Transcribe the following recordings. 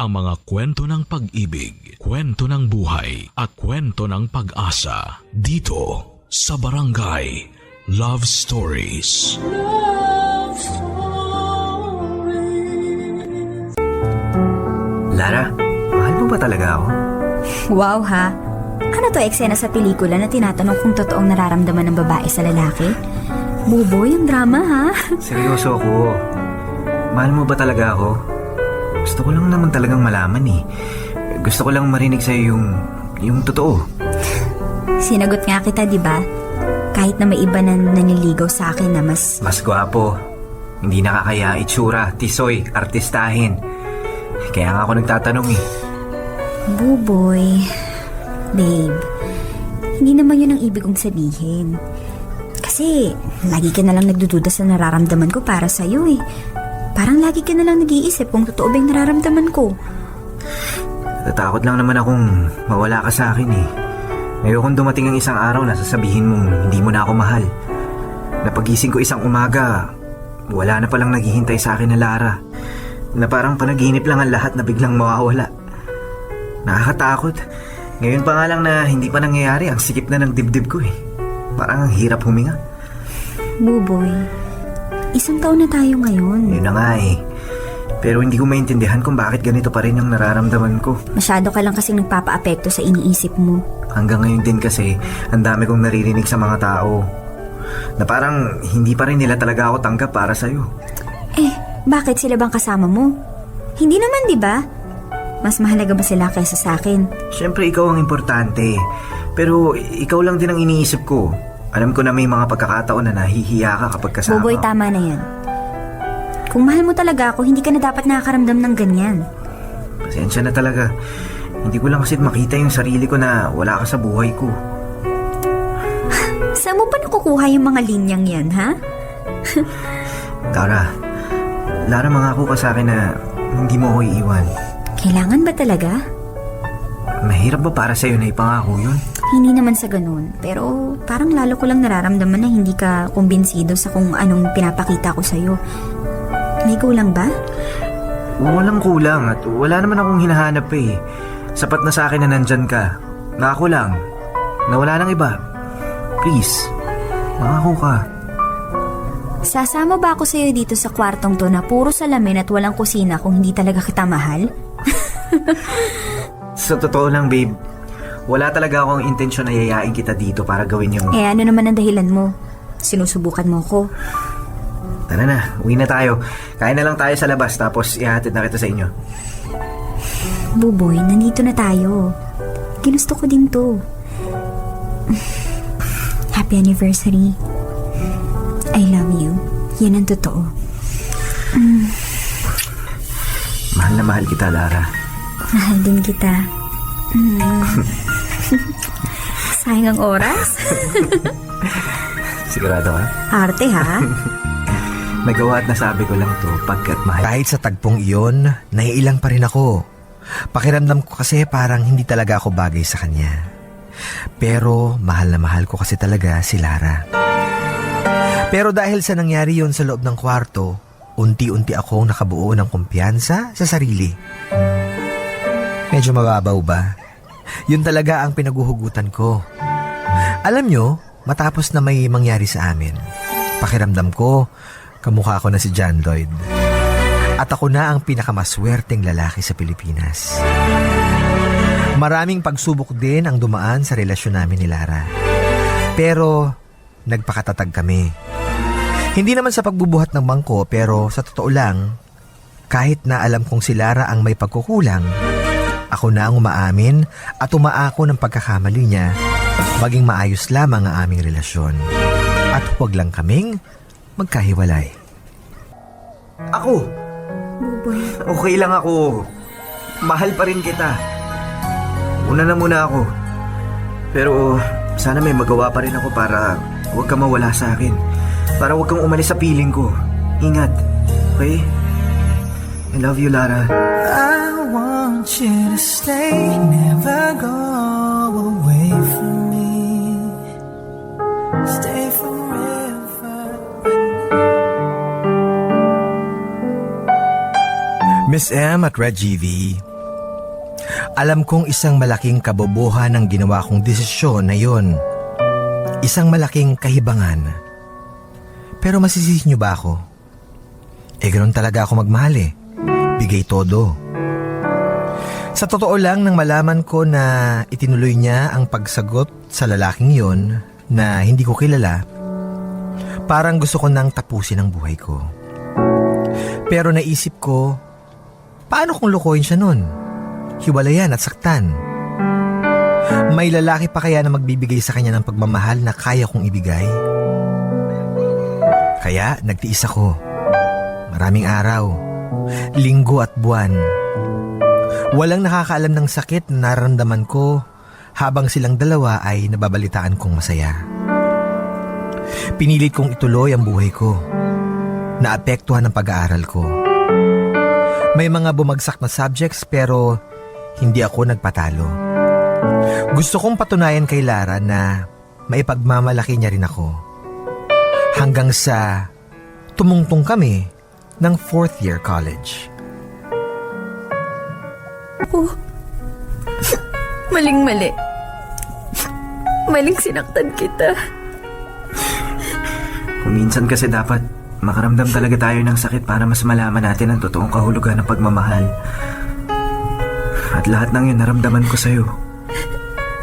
ang mga kwento ng pag-ibig, kwento ng buhay, at kwento ng pag-asa dito sa Barangay Love Stories. Love Stories. Lara, mahal mo ba talaga ako? Wow ha! Ano to eksena sa pelikula na tinatanong kung totoong nararamdaman ng babae sa lalaki? Buboy, ang drama ha? Seryoso ako. Mahal mo ba talaga ako? Gusto ko lang naman talagang malaman eh. Gusto ko lang marinig sa'yo yung totoo. Sinagot nga kita, di ba? Kahit na may iba na naniligaw sa akin na mas... Mas gwapo. Hindi nakakaya itsura, tisoy, artistahin. Kaya nga ako nagtatanong eh. Buboy... Babe, hindi naman yun ang ibig kong sabihin. Kasi, lagi ka na lang nagdududa sa nararamdaman ko para sa'yo eh. Parang lagi ka na lang nag-iisip kung totoo ba yung nararamdaman ko. Natatakot lang naman akong mawala ka sa akin eh. Ngayong dumating ang isang araw na sasabihin mong hindi mo na ako mahal. Napagising ko isang umaga, wala na palang naghihintay sa akin na Lara. Na parang panaginip lang ang lahat na biglang mawawala. Nakakatakot. Ngayon pa nga lang na hindi pa nangyayari, ang sikip na ng dibdib ko eh. Parang ang hirap huminga. Buboy, 1 taon na tayo ngayon. Yun na nga eh. Pero hindi ko maintindihan kung bakit ganito pa rin ang nararamdaman ko. Masyado ka lang kasing nagpapa-apekto sa iniisip mo. Hanggang ngayon din kasi, ang dami kong naririnig sa mga tao. Na parang hindi pa rin nila talaga ako tanggap para sa'yo. Eh, bakit sila bang kasama mo? Hindi naman, di ba? Mas mahalaga ba sila kaysa sa akin? Siyempre ikaw ang importante. Pero ikaw lang din ang iniisip ko. Alam ko na may mga pagkakataon na nahihiya ka kapag kasama. Buboy, tama na yan. Kung mahal mo talaga ako, hindi ka na dapat nakakaramdam ng ganyan. Pasensya na talaga. Hindi ko lang kasi makita yung sarili ko na wala ka sa buhay ko. Saan mo pa nakukuha yung mga linyang yan, ha? Lara, mangako ka sa akin na hindi mo ako iiwan. Kailangan ba talaga? Mahirap ba para sa'yo na ipangako yun? Hindi naman sa ganun. Pero parang lalo ko lang nararamdaman na hindi ka kumbinsido sa kung anong pinapakita ko sa'yo. May kulang ba? Walang kulang at wala naman akong hinahanap eh. Sapat na sa akin na nandyan ka. Na ako lang. Na wala nang iba. Please, mangako ka. Sasama ba ako sa'yo dito sa kwartong to na puro salamin at walang kusina kung hindi talaga kita mahal? Sa totoo lang, babe, wala talaga akong intensyon na yayain kita dito para gawin yung... Eh, ano naman ang dahilan mo? Sinusubukan mo ko. Tara na, uwi na tayo. Kain na lang tayo sa labas tapos ihatid na kita sa inyo. Buboy, nandito na tayo. Ginusto ko din to. Happy anniversary. I love you. Yan ang totoo. Mahal na mahal kita, Lara. Mahal din kita. Sayang ang oras. Sigurado ka? Arte ha? Nagawa at nasabi ko lang to pagkat mahal. Kahit sa tagpong iyon, naiilang pa rin ako. Pakiramdam ko kasi parang hindi talaga ako bagay sa kanya. Pero mahal na mahal ko kasi talaga si Lara. Pero dahil sa nangyari yon sa loob ng kwarto, unti-unti akong nakabuo ng kumpiyansa sa sarili. Medyo mababaw ba? Yun talaga ang pinaguhugutan ko. Alam nyo, matapos na may mangyari sa amin, pakiramdam ko, kamukha ko na si John Lloyd. At ako na ang pinakamaswerteng lalaki sa Pilipinas. Maraming pagsubok din ang dumaan sa relasyon namin ni Lara. Pero nagpakatatag kami. Hindi naman sa pagbubuhat ng bangko, pero sa totoo lang, kahit na alam kong si Lara ang may pagkukulang, ako na ang umaamin at umaako ng pagkakamali niya, maging maayos lamang ang aming relasyon. At huwag lang kaming magkahiwalay. Ako? Buboy. Okay lang ako. Mahal pa rin kita. Una na muna ako. Pero sana may magawa pa rin ako para huwag ka mawala sa akin. Para huwag kang umalis sa piling ko. Ingat. Okay? I love you, Lara. I want you to stay, never go away from me. Stay forever. Miss M at Red GV, Alam kong isang malaking kabobohan ang ginawa kong desisyon na yon. Isang malaking kahibangan. Pero masisisi niyo ba ako? Ganoon talaga ako magmahal eh. Bigay todo. Sa totoo lang, nang malaman ko na itinuloy niya ang pagsagot sa lalaking yon na hindi ko kilala, parang gusto ko nang tapusin ang buhay ko. Pero naisip ko, paano kung lukuhin siya nun? Hiwalayan at saktan. May lalaki pa kaya na magbibigay sa kanya ng pagmamahal na kaya kong ibigay? Kaya nagtiis ako. Maraming araw, linggo at buwan. Walang nakakaalam ng sakit na nararamdaman ko habang silang dalawa ay nababalitaan kong masaya. Pinilit kong ituloy ang buhay ko. Naapektuhan ang pag-aaral ko. May mga bumagsak na subjects pero hindi ako nagpatalo. Gusto kong patunayan kay Lara na maipagmamalaki niya rin ako. Hanggang sa tumungtong kami ng 4th year college. Maling-mali. Maling sinaktan kita. Kung minsan kasi dapat makaramdam talaga tayo ng sakit para mas malaman natin ang totoong kahulugan ng pagmamahal. At lahat ng yun naramdaman ko sa'yo.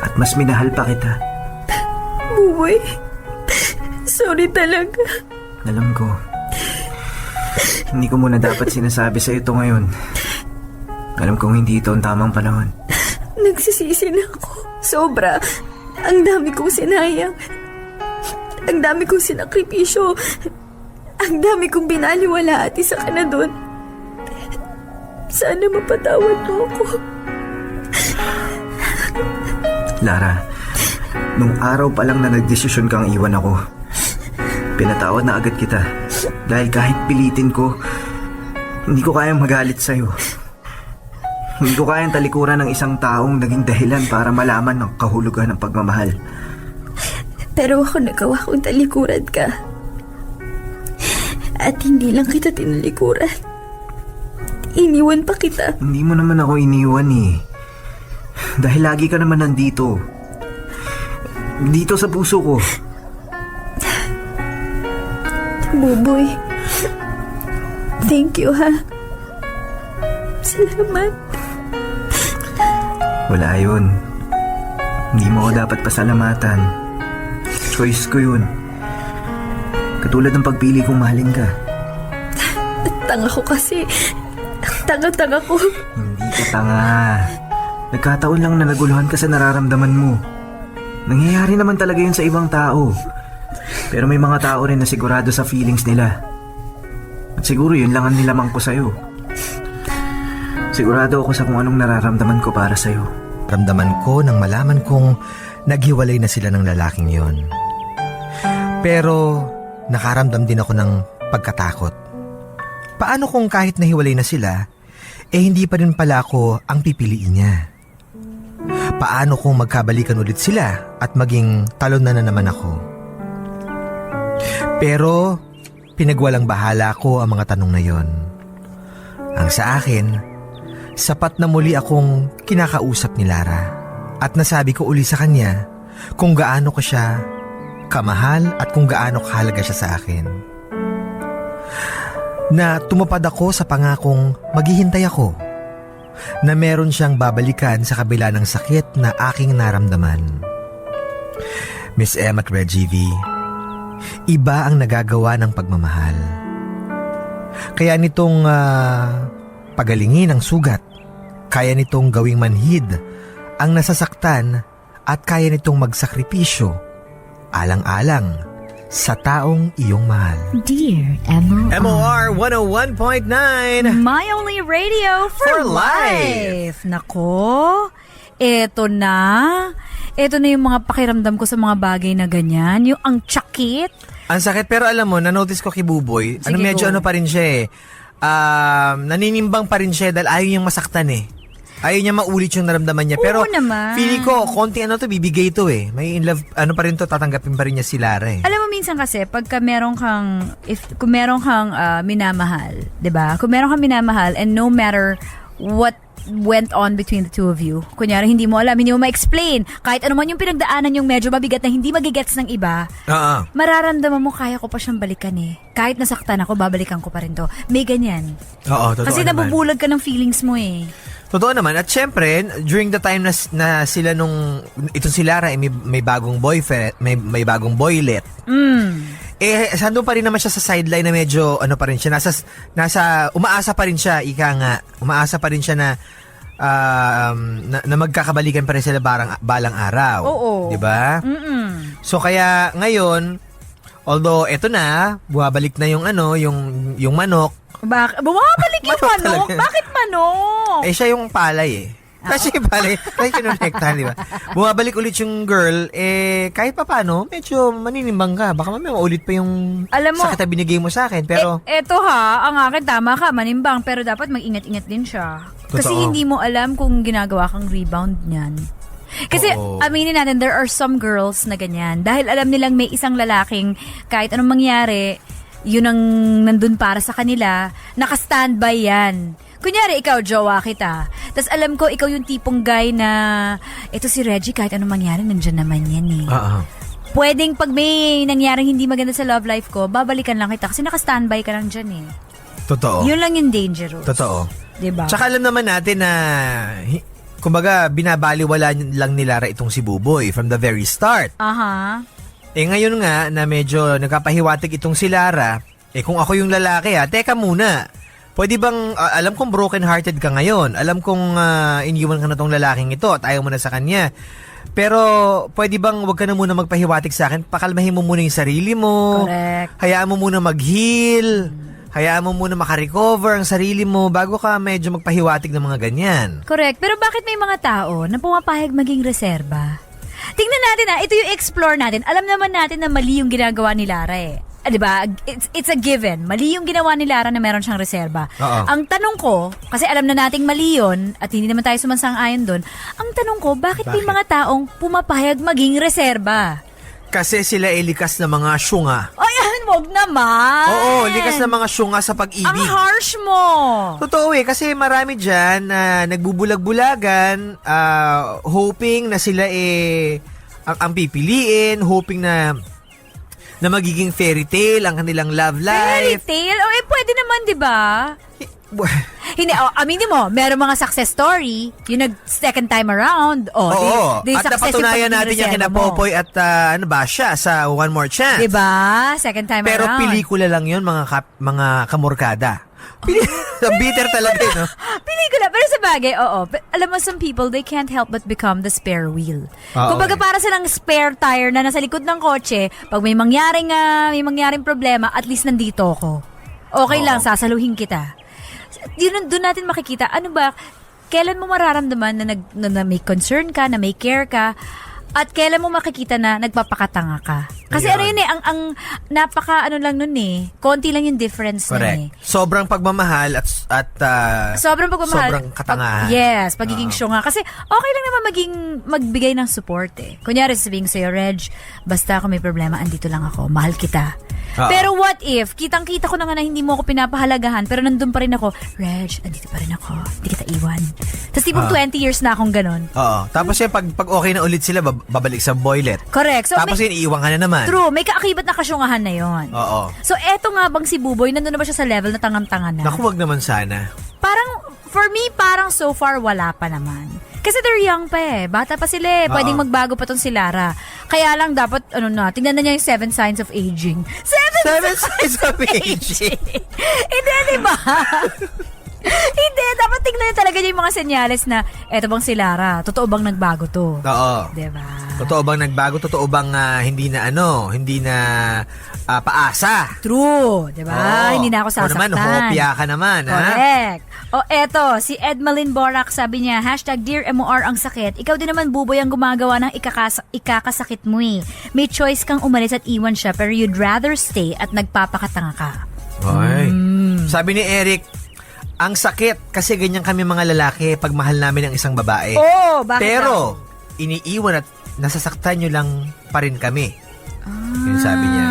At mas minahal pa kita. Buboy, sorry talaga. Alam ko. Hindi ko muna dapat sinasabi sa ito ngayon. Alam kong hindi ito ang tamang panahon. Nagsisisi na ako. Sobra. Ang dami kong sinayang. Ang dami kong sinakripisyo. Ang dami kong binaliwala at isa ka na doon. Sana mapatawad mo ako. Lara, nung araw pa lang na nagdesisyon kang iwan ako, pinatawad na agad kita. Dahil kahit pilitin ko, hindi ko kayang magalit sa'yo. Hindi ko kayang talikuran ng isang taong naging dahilan para malaman ng kahulugan ng pagmamahal. Pero ako nagawa kong talikuran ka. At hindi lang kita tinalikuran. Iniwan pa kita. Hindi mo naman ako iniwan eh. Dahil lagi ka naman nandito. Dito sa puso ko. Buboy, thank you ha. Salamat. Wala yun. Hindi mo ako dapat pasalamatan. Choice ko yun. Katulad ng pagpili kong mahalin ka. Tanga ko kasi. Tanga-tanga ko. Hindi ka tanga. Nagkataon lang na naguluhan ka sa nararamdaman mo. Nangyayari naman talaga yun sa ibang tao. Pero may mga tao rin na sigurado sa feelings nila. At siguro yun lang ang nilamang ko sa'yo. Sigurado ako sa kung anong nararamdaman ko para sa'yo. Ramdaman ko nang malaman kong naghiwalay na sila ng lalaking yon. Pero nakaramdam din ako ng pagkatakot. Paano kung kahit nahiwalay na sila, hindi pa rin pala ako ang pipiliin niya? Paano kung magkabalikan ulit sila at maging talon na naman ako? Pero pinagwalang bahala ko ang mga tanong na yon. Ang sa akin, sapat na muli akong kinakausap ni Lara at nasabi ko uli sa kanya kung gaano ko siya kamahal at kung gaano kahalaga siya sa akin. Na tumupad ako sa pangakong maghihintay ako na meron siyang babalikan sa kabila ng sakit na aking naramdaman. Miss M at Reggie V, iba ang nagagawa ng pagmamahal. Kaya nitong pagalingin ang sugat, kaya nitong gawing manhid ang nasasaktan at kaya nitong magsakripisyo alang-alang sa taong iyong mahal. Dear MOR. MOR 101.9 My only radio for life. Nako, eto na. Eto na yung mga pakiramdam ko sa mga bagay na ganyan. Yung ang tsakit. Ang sakit, pero alam mo, na-notice ko kay Buboy, Sige, medyo go. pa rin siya eh. Naninimbang pa rin siya dahil ayaw niyang masaktan eh. Ayaw niya maulit yung naramdaman niya. Pero Oo naman. feeling ko, konti bibigay ito eh. May in love, pa rin to, tatanggapin pa rin niya si Lara eh. Alam mo minsan kasi pagka meron kang kung meron kang minamahal, 'di ba? Kung meron kang minamahal and no matter what went on between the two of you. Kunyari, hindi mo alam, hindi mo ma-explain. Kahit ano man yung pinagdaanan yung medyo mabigat na hindi magigets ng iba, mararamdaman mo, kaya ko pa siyang balikan eh. Kahit nasaktan ako, babalikan ko pa rin to. May ganyan. Oo, totoo Kasi naman. nabubulag ka ng feelings mo eh. Totoo naman. At syempre, during the time na sila itong si Lara, may bagong boyfriend, may bagong boylet. Sandun pa rin naman siya sa sideline na medyo, pa rin siya, nasa umaasa pa rin siya, umaasa pa rin siya na magkakabalikan pa rin sila balang araw. Oo. Diba? So, kaya, ngayon, although, eto na, bumabalik na yung manok. Bumabalik yung Manok manok? talaga. Bakit manok? Siya yung palay eh. Kasi yung palay, kasi kinonektahan, di ba? Bumabalik ulit yung girl, kahit pa paano, medyo maninimbang ka. Baka mamaya maulit pa yung Alam mo, sakit na binigay mo sa akin. Pero, eto ang akin, tama ka, manimbang, pero dapat mag-ingat-ingat din siya. Kasi Totoo. hindi mo alam kung ginagawa kang rebound niyan. Kasi, Oo. aminin natin, there are some girls na ganyan. Dahil alam nilang may isang lalaking, kahit anong mangyari, yun ang nandun para sa kanila, naka-standby yan. Kunyari, ikaw, jowa kita. Tapos alam ko, ikaw yung tipong guy na, ito si Reggie, kahit anong mangyari, nandyan naman yan eh. Pwedeng pag may nangyaring hindi maganda sa love life ko, babalikan lang kita kasi naka-standby ka lang dyan eh. totoo. Yun lang yung dangerous. Totoo. Diba? Tsaka alam naman natin na, kumbaga, binabaliwala lang ni Lara itong si Buboy from the very start. Aha. Ngayon nga, na medyo nagkapahiwatig itong si Lara, kung ako yung lalaki teka muna. Pwede bang, alam kong broken-hearted ka ngayon. Alam kong iniwan ka na tong lalaking ito at ayaw mo na sa kanya. Pero, pwede bang wag ka na muna magpahiwatig sa akin? Pakalmahin mo muna yung sarili mo. Correct. Hayaan mo muna mag-heal. Hayaan mo muna makarecover ang sarili mo bago ka medyo magpahiwatig ng mga ganyan. Correct. Pero bakit may mga tao na pumapahig maging reserba? Tingnan natin ito yung explore natin. Alam naman natin na mali yung ginagawa ni Lara eh. Diba? It's a given. Mali yung ginawa ni Lara na meron siyang reserba. Oo. Ang tanong ko, kasi alam na nating mali yun, at hindi naman tayo sumansang-ayon doon, ang tanong ko, bakit may mga taong pumapahayag maging reserba? Kasi sila ay likas na mga syunga. Ay, wag naman! Oo, likas na mga syunga sa Ang pag-ibig. harsh mo! Totoo kasi marami dyan na nagbubulag-bulagan, hoping na sila ang pipiliin, hoping na magiging fairy tale ang kanilang love Fairy life. tale? Pwede naman, di ba? Hindi, aminin mo, meron mga success story, yung nag-second time around. Oo, di at success yung napatunayan natin pagiging yan kina reserva mo. Popoy at siya sa One More Chance. Diba? Second time Pero around. pelikula lang yun, mga kamorkada. Bitter talaga, no? Pelikula. Pero sa bagay, oo. Alam mo, some people, they can't help but become the spare wheel. Oo, Kumbaga para silang spare tire na nasa likod ng kotse, pag may mangyaring problema, at least nandito ako. Okay lang, sasaluhin kita. Doon natin makikita, ano ba, kailan mo mararamdaman na may concern ka, na may care ka, at kailan mo makikita na nagpapakatanga ka. Kasi Ayun. ang napaka lang nun konti lang yung difference nun Correct. Sobrang pagmamahal at Sobrang pagmamahal. sobrang katangahan. Yes, pagiging syunga. Kasi okay lang naman magbigay ng support Kunyari sabihin sa'yo, Reg, basta ako may problema, andito lang ako. Mahal kita. Pero what if, kitang-kita ko na nga na hindi mo ako pinapahalagahan, pero nandun pa rin ako, Reg, andito pa rin ako. Hindi kita iwan. Tapos tipong 20 years na akong ganun. Oo. Tapos yan, pag okay na ulit sila, babalik sa boylet. Correct. So, Tapos yun, iiwan ka na naman. true, may kaakibat na kasyungahan na yon. Oo. So, eto nga bang si Buboy, nandun na ba siya sa level na tangang-tanga na? Naku, wag naman sana. Parang, for me, parang so far wala pa naman. Kasi they're young pa Bata pa sila Pwedeng magbago pa tong si Lara. Kaya lang dapat, tingnan na niya yung 7 signs of aging. 7 signs of aging. Hindi, diba? Hindi, dapat tingnan niya talaga yung mga senyales na, eto bang si Lara? Totoo bang nagbago to? Oo. Diba? Totoo bang nagbago? Totoo bang hindi na paasa? True, diba? Oo. Hindi na ako O naman, sasaktan. hopya ka naman, ha? Correct. Eto, si Edmalyn Borak, sabi niya, #Dear MOR ang sakit. Ikaw din naman, Buboy, ang gumagawa ng ikakasakit mo May choice kang umalis at iwan siya, pero you'd rather stay at nagpapakatanga ka. Ay. Sabi ni Eric, ang sakit kasi ganyan kami mga lalaki pag mahal namin ang isang babae. Oh, bakit Pero, iniiwan at nasasaktan nyo lang pa rin kami. Yun sabi niya.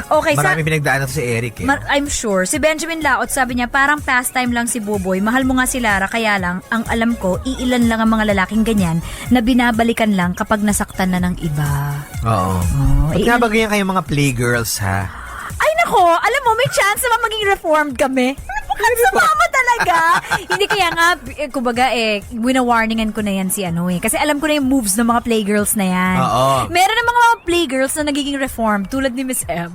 Okay, Marami pinagdaanan to si Eric eh. I'm sure. Si Benjamin Laot, sabi niya, parang pastime lang si Buboy. Mahal mo nga si Lara, kaya lang, ang alam ko, iilan lang ang mga lalaking ganyan na binabalikan lang kapag nasaktan na ng iba. Oo. Ba't nga ba ganyan kayong mga playgirls, ha? Ay nako, alam mo, may chance naman maging reformed kami. Mukhang sumama talaga. Hindi kaya nga, kumbaga wina-warningan ko na yan si Kasi alam ko na yung moves ng mga playgirls na yan. Oo. Meron ng mga playgirls na nagiging reformed, tulad ni Miss M.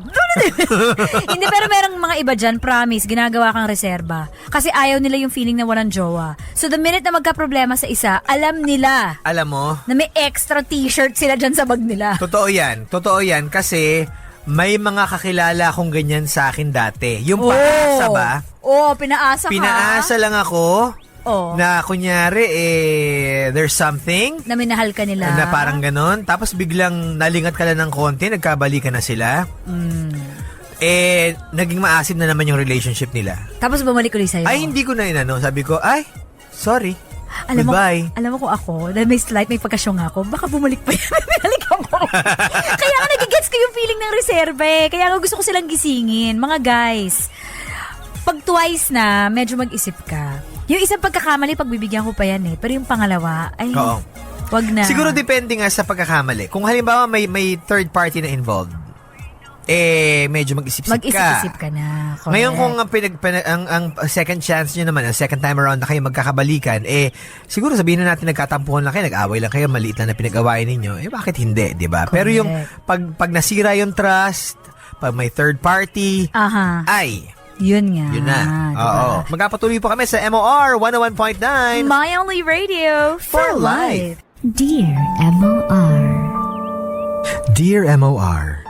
Hindi, pero merong mga iba dyan, promise, ginagawa kang reserba. Kasi ayaw nila yung feeling na walang jowa. So the minute na magka-problema sa isa, alam nila Alam mo, na may extra t-shirt sila dyan sa bag nila. totoo yan kasi may mga kakilala akong ganyan sa akin dati. Yung paasa ba? Oo, pinaasa ka. Pinaasa lang ako Oo. na kunyari there's something Na minahal ka nila. na parang ganon. Tapos biglang nalingat ka lang ng konti, nagkabalikan na sila. Naging maasim na naman yung relationship nila. Tapos bumalik ulit sa'yo. Ay, hindi ko na inano. Sabi ko, ay, sorry. Goodbye. Alam mo kung ako, dahil may pagkasyong ako, baka bumalik pa yan. Binalikan ko. Kaya nga nagigets ko yung feeling ng reserve eh. Kaya nga gusto ko silang gisingin. Mga guys, pag twice na, medyo mag-isip ka. Yung isang pagkakamali, pagbibigyan ko pa yan eh. Pero yung pangalawa, ay, Oo. wag na. Siguro depende nga sa pagkakamali. Kung halimbawa may third party na involved, medyo mag-isip-isip ka. Mag-isip-isip ka na. Correct. Ngayon kung ang second chance nyo naman, ang second time around na kayo magkakabalikan, siguro sabihin na natin nagkatampuhan lang kayo, nag-away lang kayo, maliit lang na pinag-awayan ninyo, bakit hindi, di ba? Pero yung pag nasira yung trust, pag may third party, ay, yun nga. yun na. Diba? Oo. Magkapatuloy po kami sa MOR 101.9. My Only Radio for Life. Dear MOR. Dear MOR,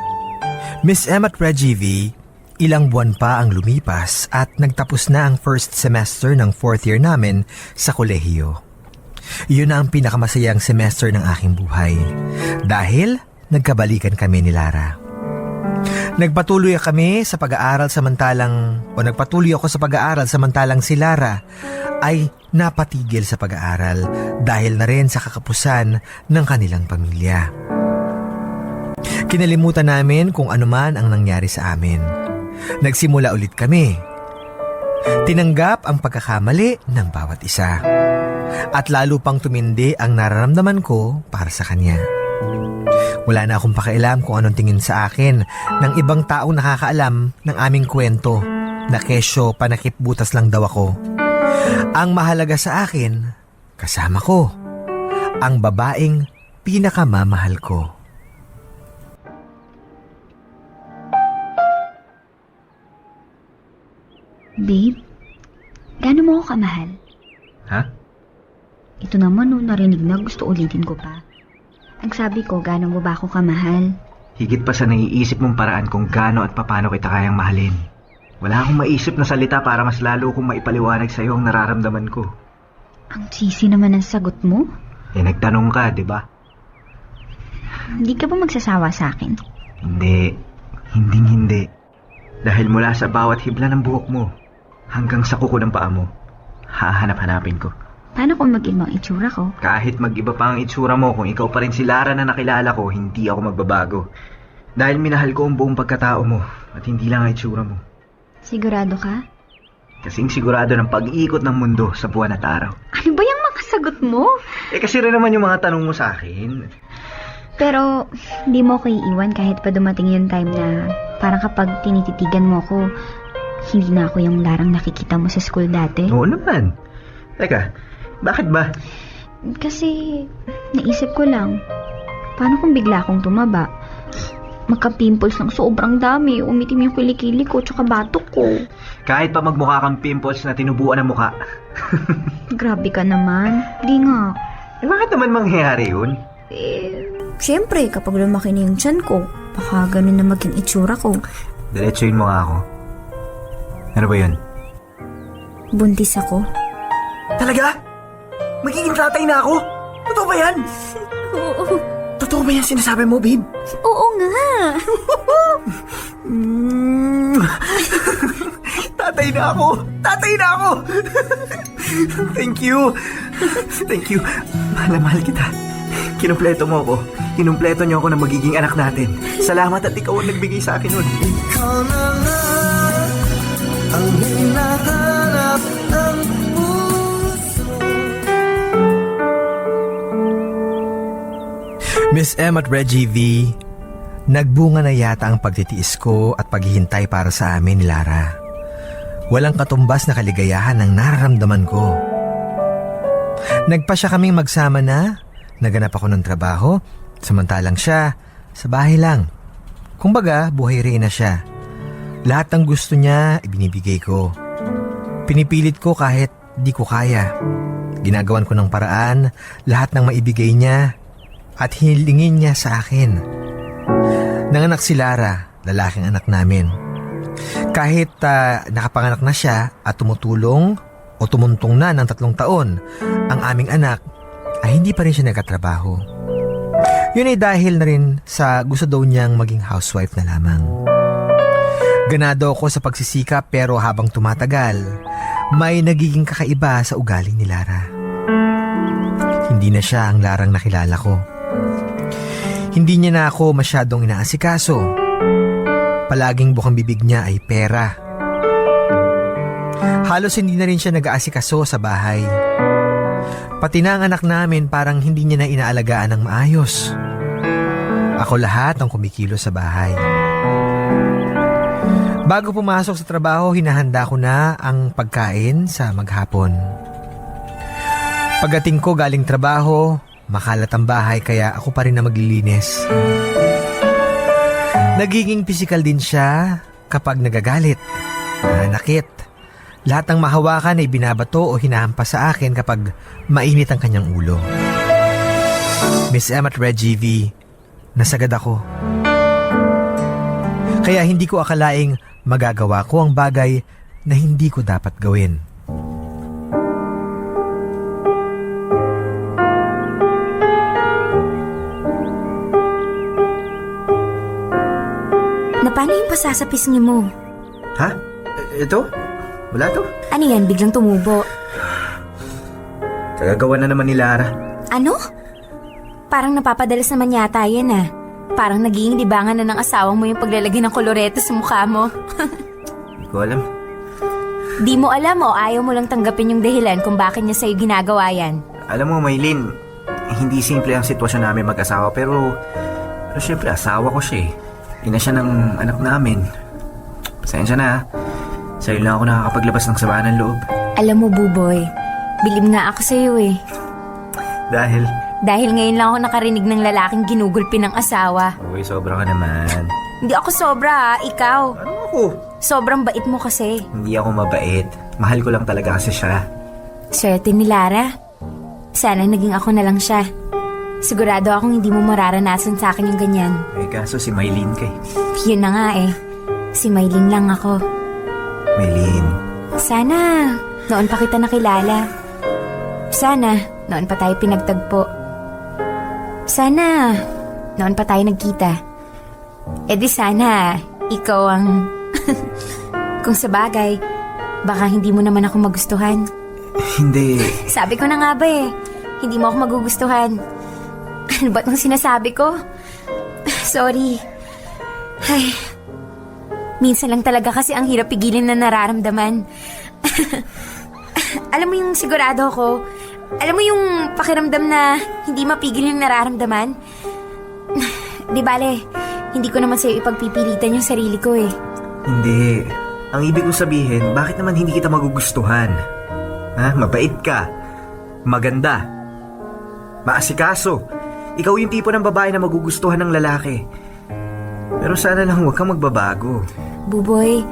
Miss M at Reggie V, ilang buwan pa ang lumipas at nagtapos na ang first semester ng fourth year namin sa kolehiyo. Yun na ang pinakamasayang semester ng aking buhay dahil nagkabalikan kami ni Lara. Nagpatuloy ako sa pag-aaral samantalang si Lara ay napatigil sa pag-aaral dahil na rin sa kakapusan ng kanilang pamilya. Kinalimutan namin kung ano man ang nangyari sa amin. Nagsimula ulit kami. Tinanggap ang pagkakamali ng bawat isa. At lalo pang tumindi ang nararamdaman ko para sa kanya. Wala na akong pakialam kung anong tingin sa akin ng ibang taong nakakaalam ng aming kwento na kesyo panakip butas lang daw ako. Ang mahalaga sa akin, kasama ko, ang babaeng pinakamamahal ko. Babe, gaano mo ako kamahal? Ha? Ito naman narinig na gusto ulitin ko pa. Ang sabi ko, gaano mo ba ako kamahal? Higit pa sa naiisip mong paraan kung gaano at paano kita kayang mahalin. Wala akong maisip na salita para mas lalo kong maipaliwanag sa'yo ang nararamdaman ko. Ang cheesy naman ang sagot mo. Nagtanong ka, di ba? Hindi ka ba magsasawa sa akin? Hindi. Hinding-hindi. Dahil mula sa bawat hibla ng buhok mo, hanggang sa kuko ng paa mo, hahanap-hanapin ko. Paano kung mag-ibang itsura ko? Kahit mag-iba pa ang itsura mo, kung ikaw pa rin si Lara na nakilala ko, hindi ako magbabago. Dahil minahal ko ang buong pagkatao mo, at hindi lang ang itsura mo. Sigurado ka? Kasing sigurado ng pag-iikot ng mundo sa buwan at araw. Ano ba yung makasagot mo? Kasi rin naman yung mga tanong mo sa akin. Pero, hindi mo ako iiwan kahit pa dumating yung time na parang kapag tinititigan mo ako, hindi na ako yung Larang nakikita mo sa school dati. Oo naman. Teka, bakit ba? Kasi, naisip ko lang, paano kung bigla akong tumaba? Magka-pimples ng sobrang dami, umitim yung kilikili ko tsaka batok ko. Kahit pa magmukha kang pimples na tinubuan ng mukha. Grabe ka naman. Di nga. Bakit naman mangyayari yun? Siyempre, kapag lumaki na yung tiyan ko, baka ganun na maging itsura ko. Diretsuin mo nga ako. Ano ba yun? Buntis ako. Talaga? Magiging tatay na ako? Totoo ba yan? Oo. Totoo ba yan sinasabi mo, babe? Oo nga. Tatay na ako! Tatay na ako! Thank you! Thank you. Mahal na mahal kita. Kinumpleto mo ako. Kinumpleto niyo ako na magiging anak natin. Salamat at ikaw ang nagbigay sa akin nun. Ikaw na nga ang hinahanap ng puso. Miss M at Reggie V, nagbunga na yata ang pagtitiis ko at paghihintay para sa amin ni Lara. Walang katumbas na kaligayahan ang nararamdaman ko. Nagpa siya kaming magsama na, naganap ako ng trabaho, samantalang siya, sa bahay lang. Kumbaga, buhay rin na siya. Lahat ng gusto niya, ibinibigay ko. Pinipilit ko kahit di ko kaya. Ginagawan ko ng paraan, lahat ng maibigay niya, at hinilingin niya sa akin. Nanganak si Lara, lalaking anak namin. Kahit nakapanganak na siya at tumutulong o tumuntong na ng 3 taon ang aming anak, ay hindi pa rin siya nagkatrabaho. Yun ay dahil na rin sa gusto daw niyang maging housewife na lamang. Ganado ako sa pagsisikap pero habang tumatagal, may nagiging kakaiba sa ugali ni Lara. Hindi na siya ang Larang nakilala ko. Hindi niya na ako masyadong inaasikaso. Palaging bukang bibig niya ay pera. Halos hindi na rin siya nag-aasikaso sa bahay. Pati na ang anak namin parang hindi niya na inaalagaan ng maayos. Ako lahat ang kumikilos sa bahay. Bago pumasok sa trabaho, hinahanda ko na ang pagkain sa maghapon. Pagdating ko galing trabaho, makalat ang bahay kaya ako pa rin na maglilinis. Nagiging pisikal din siya kapag nagagalit, nananakit. Lahat ng mahawakan ay binabato o hinahampas sa akin kapag mainit ang kanyang ulo. Miss M at Reggie V, nasagad ako. Kaya hindi ko akalaing magagawa ko ang bagay na hindi ko dapat gawin. Na paano yung pasasapisngi mo? Ha? Ito? Wala to? Ano yan, biglang tumubo? Kagagawa na naman ni Lara. Ano? Parang napapadalas naman yata yan ah. Parang naging libangan na ng asawa mo yung paglalagay ng kolorete sa mukha mo. Hindi ko alam. Di mo alam o ayaw mo lang tanggapin yung dahilan kung bakit niya sa'yo ginagawa yan. Alam mo, Maylin, hindi simple ang sitwasyon namin mag-asawa pero syempre asawa ko siya eh. Ina siya ng anak namin. Pasensya na ha. Sa'yo lang ako nakakapaglabas ng sama ng loob. Alam mo, Buboy, bilib nga ako sa'yo eh. Dahil? Dahil ngayon lang ako nakarinig ng lalaking ginugulpi ng asawa. Uy, sobra ka naman. Hindi ako sobra ha, ikaw. Ano ako? Sobrang bait mo kasi. Hindi ako mabait. Mahal ko lang talaga kasi siya. Swerte ni Lara. Sana naging ako na lang siya. Sigurado akong hindi mo mararanasan sa akin yung ganyan. Eh kaso si Maylin kay. Yun na nga eh. Si Maylin lang ako. Maylin. Sana noon pa kita nakilala. Sana noon pa tayo pinagtagpo. Sana noon pa tayo nagkita. E di sana ikaw ang... Kung sa bagay, baka hindi mo naman ako magustuhan. Hindi. Sabi ko na nga ba eh, hindi mo ako magugustuhan. Ano ba itong sinasabi ko? Sorry. Ay, minsan lang talaga kasi ang hirap pigilin na nararamdaman. Alam mo yung sigurado ko, alam mo yung pakiramdam na hindi mapigil yung nararamdaman? Di bale, hindi ko naman sa'yo ipagpipilitan yung sarili ko eh. Hindi. Ang ibig kong sabihin, bakit naman hindi kita magugustuhan? Ha? Mabait ka. Maganda. Maasikaso. Ikaw yung tipo ng babae na magugustuhan ng lalaki. Pero sana lang huwag kang magbabago. Buboy,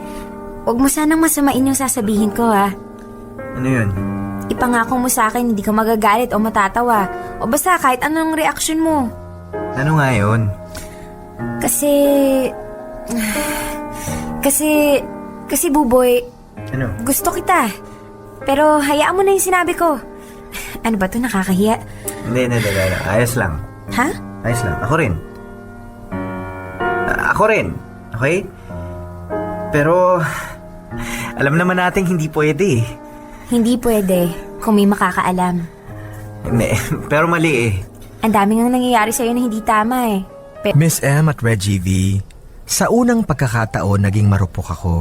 huwag mo sanang masamain yung sasabihin ko ha. Ano yun? Ipangako mo sa akin hindi ka magagalit o matatawa. O basta kahit anong reaksyon mo. Ano nga yun? Kasi Buboy, Ano? gusto kita. Pero hayaan mo na yung sinabi ko. Ano ba to, nakakahiya? Hindi. Ayos lang. Ha? Ayos lang. Ako rin. Ako rin. Okay? Pero, alam naman natin hindi pwede eh. Hindi pwede kung may makakaalam. Hindi. Pero mali eh. Ang dami nga nangyayari sa'yo na hindi tama eh. Miss M at Reggie V, sa unang pagkakataon naging marupok ako.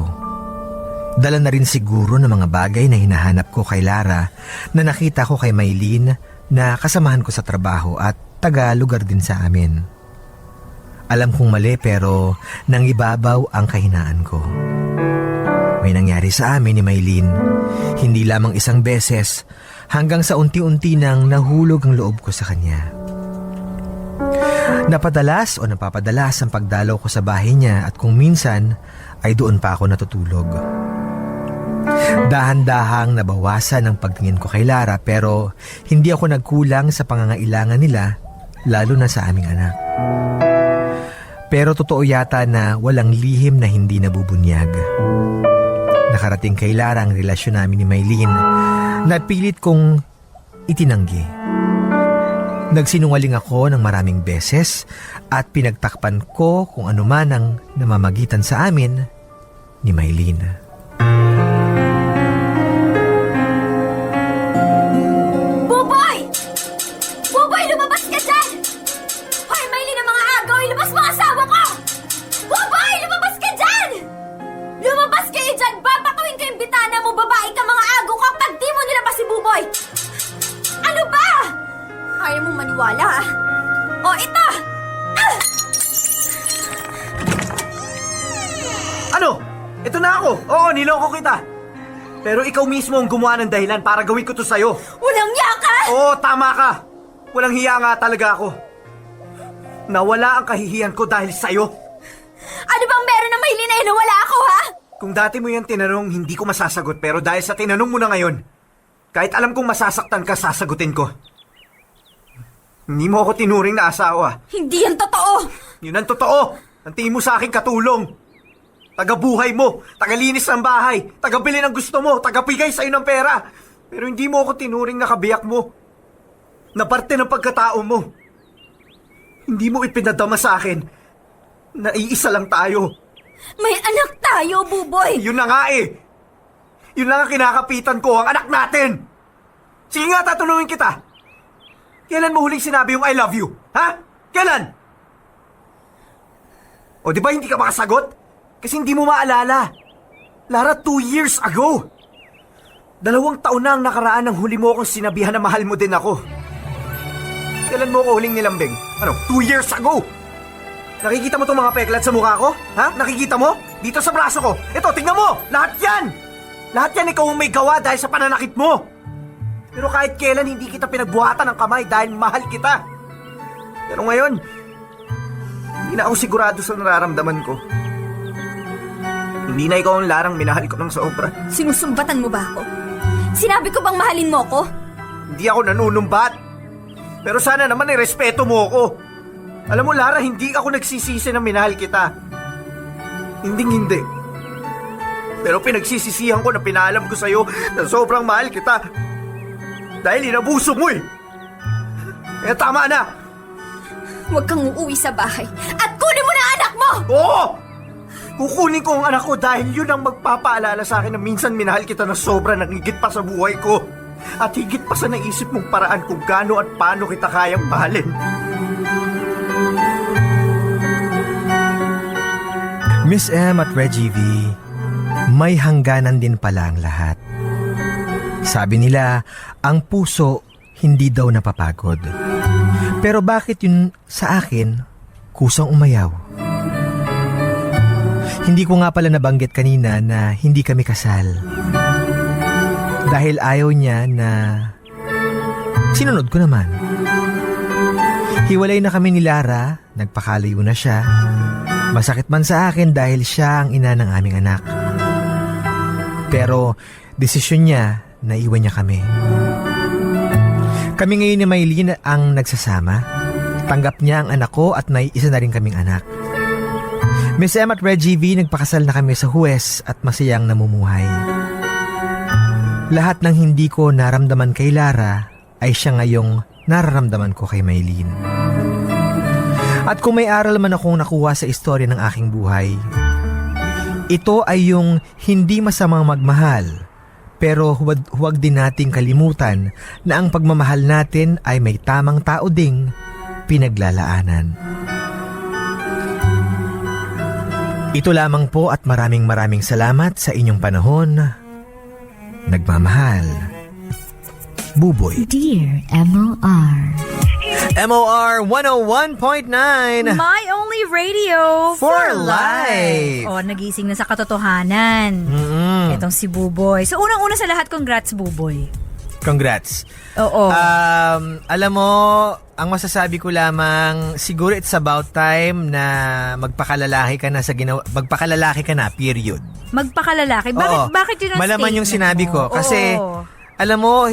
Dala na rin siguro ng mga bagay na hinahanap ko kay Lara na nakita ko kay Maylene na kasamahan ko sa trabaho at taga-lugar din sa amin. Alam kong mali pero nangibabaw ang kahinaan ko. May nangyari sa amin ni Maylene, hindi lamang isang beses hanggang sa unti-unti nang nahulog ang loob ko sa kanya. Napadalas o napapadalas ang pagdalaw ko sa bahay niya at kung minsan ay doon pa ako natutulog. Dahan-dahang nabawasan ang pagtingin ko kay Lara pero hindi ako nagkulang sa pangangailangan nila, lalo na sa aming anak. Pero totoo yata na walang lihim na hindi nabubunyag. Nakarating kay Lara ang relasyon namin ni Maylene na pilit kong itinanggi. Nagsinungaling ako ng maraming beses at pinagtakpan ko kung ano man ang namamagitan sa amin ni Maylene. Buboy! Buboy, lumabas ka dyan! Hoy, Maylene, ang mga agaw, ilabas mga asawa ko! Buboy, lumabas ka dyan! Lumabas kayo dyan! Babakawin kayong bitana mo, babae ka, mga agaw kapag di mo nilabas si Buboy! Ano ba? Ayaw mong maniwala, ha? O, ito! Ano? Ito na ako. Oo, niloko kita. Pero ikaw mismo ang gumawa ng dahilan para gawin ko to sa'yo. Walang hiya ka! Oo, tama ka. Walang hiya nga talaga ako. Nawala ang kahihiyan ko dahil sa'yo. Ano bang meron na Maylene na nawala ako, ha? Kung dati mo yan tinanong, hindi ko masasagot. Pero dahil sa tinanong mo na ngayon, kahit alam kong masasaktan ka, sasagutin ko. Hindi mo ako tinuring na asawa. Hindi yan totoo! Yun ang totoo. Ang tingin mo sa akin katulong. Tagabuhay mo, tagalinis ng bahay, tagabili ng gusto mo, tagabigay sa'yo ng pera. Pero hindi mo ako tinuring na kabiyak mo. Na parte ng pagkatao mo. Hindi mo ipinadama sa akin na iisa lang tayo. May anak tayo, Buboy! Yun na nga eh. Yun lang ang kinakapitan ko, ang anak natin. Sige nga, tatanungin kita. Kailan mo huling sinabi yung I love you? Ha? Kailan? O di ba hindi ka makasagot? Kasi hindi mo maalala. Lara, 2 years ago. 2 taon na ang nakaraan nang huli mo akong sinabihan na mahal mo din ako. Kailan mo ako huling nilambing? Ano, 2 years ago? Nakikita mo itong mga peklat sa mukha ko? Ha? Nakikita mo? Dito sa braso ko. Ito, tingnan mo! Lahat yan! Lahat yan ikaw ang may gawa dahil sa pananakit mo. Pero kahit kailan hindi kita pinagbuhatan ng kamay dahil mahal kita. Pero ngayon, hindi na ako sigurado sa nararamdaman ko. Hindi na ikaw ang Larang minahal ko ng sobra. Sinusumbatan mo ba ako? Sinabi ko bang mahalin mo ko? Hindi ako nanunumbat. Pero sana naman ay respeto mo ako. Alam mo, Lara, hindi ako nagsisisi na minahal kita. Hindi. Pero pinagsisisihan ko na pinaalam ko sa'yo na sobrang mahal kita. Dahil inabuso mo eh. Kaya tama na. Huwag kang uuwi sa bahay at kunin mo na ang anak mo! Oo! Kukunin ko ang anak ko dahil yun ang magpapaalala sa akin na minsan minahal kita na sobra nang higit pa sa buhay ko. At higit pa sa naisip mong paraan kung gaano at paano kita kayang mahalin. Miss M at Reggie V, may hangganan din pala ang lahat. Sabi nila, ang puso hindi daw napapagod. Pero bakit yun sa akin, kusang umayaw? Hindi ko nga pala nabanggit kanina na hindi kami kasal. Dahil ayaw niya na sinunod ko naman. Hiwalay na kami ni Lara, nagpakalayo na siya. Masakit man sa akin dahil siya ang ina ng aming anak. Pero desisyon niya na iwan niya kami. Kami ngayon ni Maylene ang nagsasama. Tanggap niya ang anak ko at may isa na rin kaming anak. Miss M at Reggie V, nagpakasal na kami sa Huwes at masayang namumuhay. Lahat ng hindi ko naramdaman kay Lara ay siya ngayong nararamdaman ko kay Maylene. At kung may aral man akong nakuha sa istorya ng aking buhay, ito ay yung hindi masamang magmahal, pero huwag din nating kalimutan na ang pagmamahal natin ay may tamang tao ding pinaglalaanan. Ito lamang po at maraming salamat sa inyong panahon. Nagmamahal, Buboy. Dear MOR. MOR 101.9 My only radio For life. Oh, nagising na sa katotohanan. Itong si Buboy. So, unang-una sa lahat, congrats, Buboy. Congrats. Oo. Alam mo, ang masasabi ko lamang, siguro it's about time na magpakalalaki ka na, period. Magpakalalaki. Oo. Bakit yun ang Malaman yung statement sinabi mo? ko. Kasi, Oo. alam mo,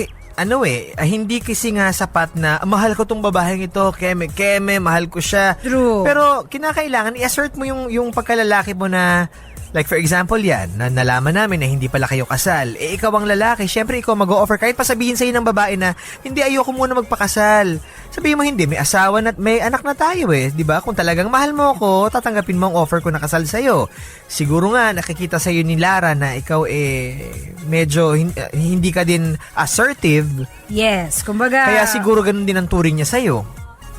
hindi kasi nga sapat na, mahal ko tong babaeng ito, keme, mahal ko siya. True. Pero, kinakailangan, i-assert mo yung pagkalalaki mo na, like for example yan, na nalaman namin na hindi pala kayo kasal. Ikaw ang lalaki, syempre ikaw mag-o-offer. Kahit pa sabihin sa'yo ng babae na, hindi, ayoko muna magpakasal. Sabihin mo hindi, may asawa na, may anak na tayo eh. 'Di ba? Kung talagang mahal mo ako, tatanggapin mo ang offer ko na kasal sa'yo. Siguro nga, nakikita sa'yo ni Lara na ikaw medyo hindi ka din assertive. Yes, kumbaga... Kaya siguro ganun din ang turing niya sa'yo.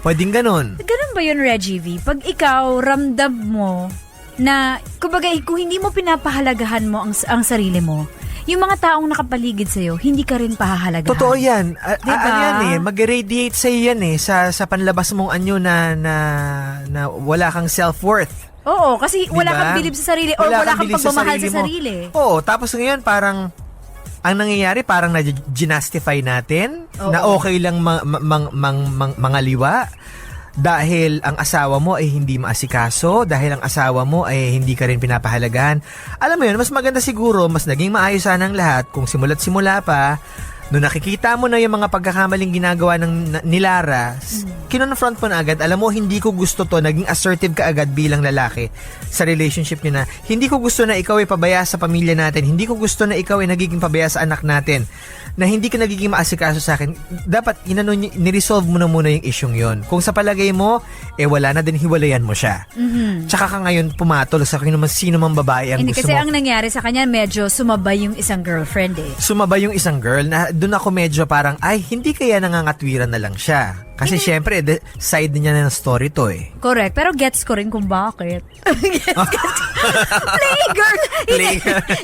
Pwedeng ganun. Ganun ba yun, Reggie V? Pag ikaw, ramdam mo na, kumbaga, kung hindi mo pinapahalagahan mo ang sarili mo, yung mga taong nakapaligid sa'yo, hindi ka rin pahahalagahan. Totoo yan. Diba? Ano yan mag-radiate sa'yo yan sa panlabas mong anyo na wala kang self-worth. Oo, kasi wala Diba? kang bilib sa sarili or wala kang bilib pagmamahal sa mo. sarili. Oo, tapos ngayon parang ang nangyayari parang na-ginastify natin Oo. na okay lang mangaliwa dahil ang asawa mo ay hindi maasikaso, dahil ang asawa mo ay hindi ka rin pinapahalagahan. Alam mo yun, mas maganda siguro, mas naging maayos sana ang lahat kung simula't simula pa, nung nakikita mo na yung mga pagkakamaling ginagawa ni Lara, kinonfront mo na agad, alam mo, hindi ko gusto to, naging assertive ka agad bilang lalaki sa relationship niyo na, hindi ko gusto na ikaw ay pabaya sa pamilya natin, hindi ko gusto na ikaw ay nagiging pabaya sa anak natin, na hindi ka nagiging maasikaso sa akin. Dapat, niresolve mo na muna yung isyong yon. Kung sa palagay mo, wala na din, hiwalayan mo siya. Tsaka ka ngayon pumatol sa sino man babae ang Hindi, gusto kasi mo. ang nangyari sa kanya, medyo sumabay yung isang girlfriend eh. Sumabay yung isang girl na doon ako medyo parang, ay, hindi kaya nangangatwiran na lang siya. Kasi syempre, side niya na ng story to eh. Correct, pero gets ko rin kung bakit. Playgirl!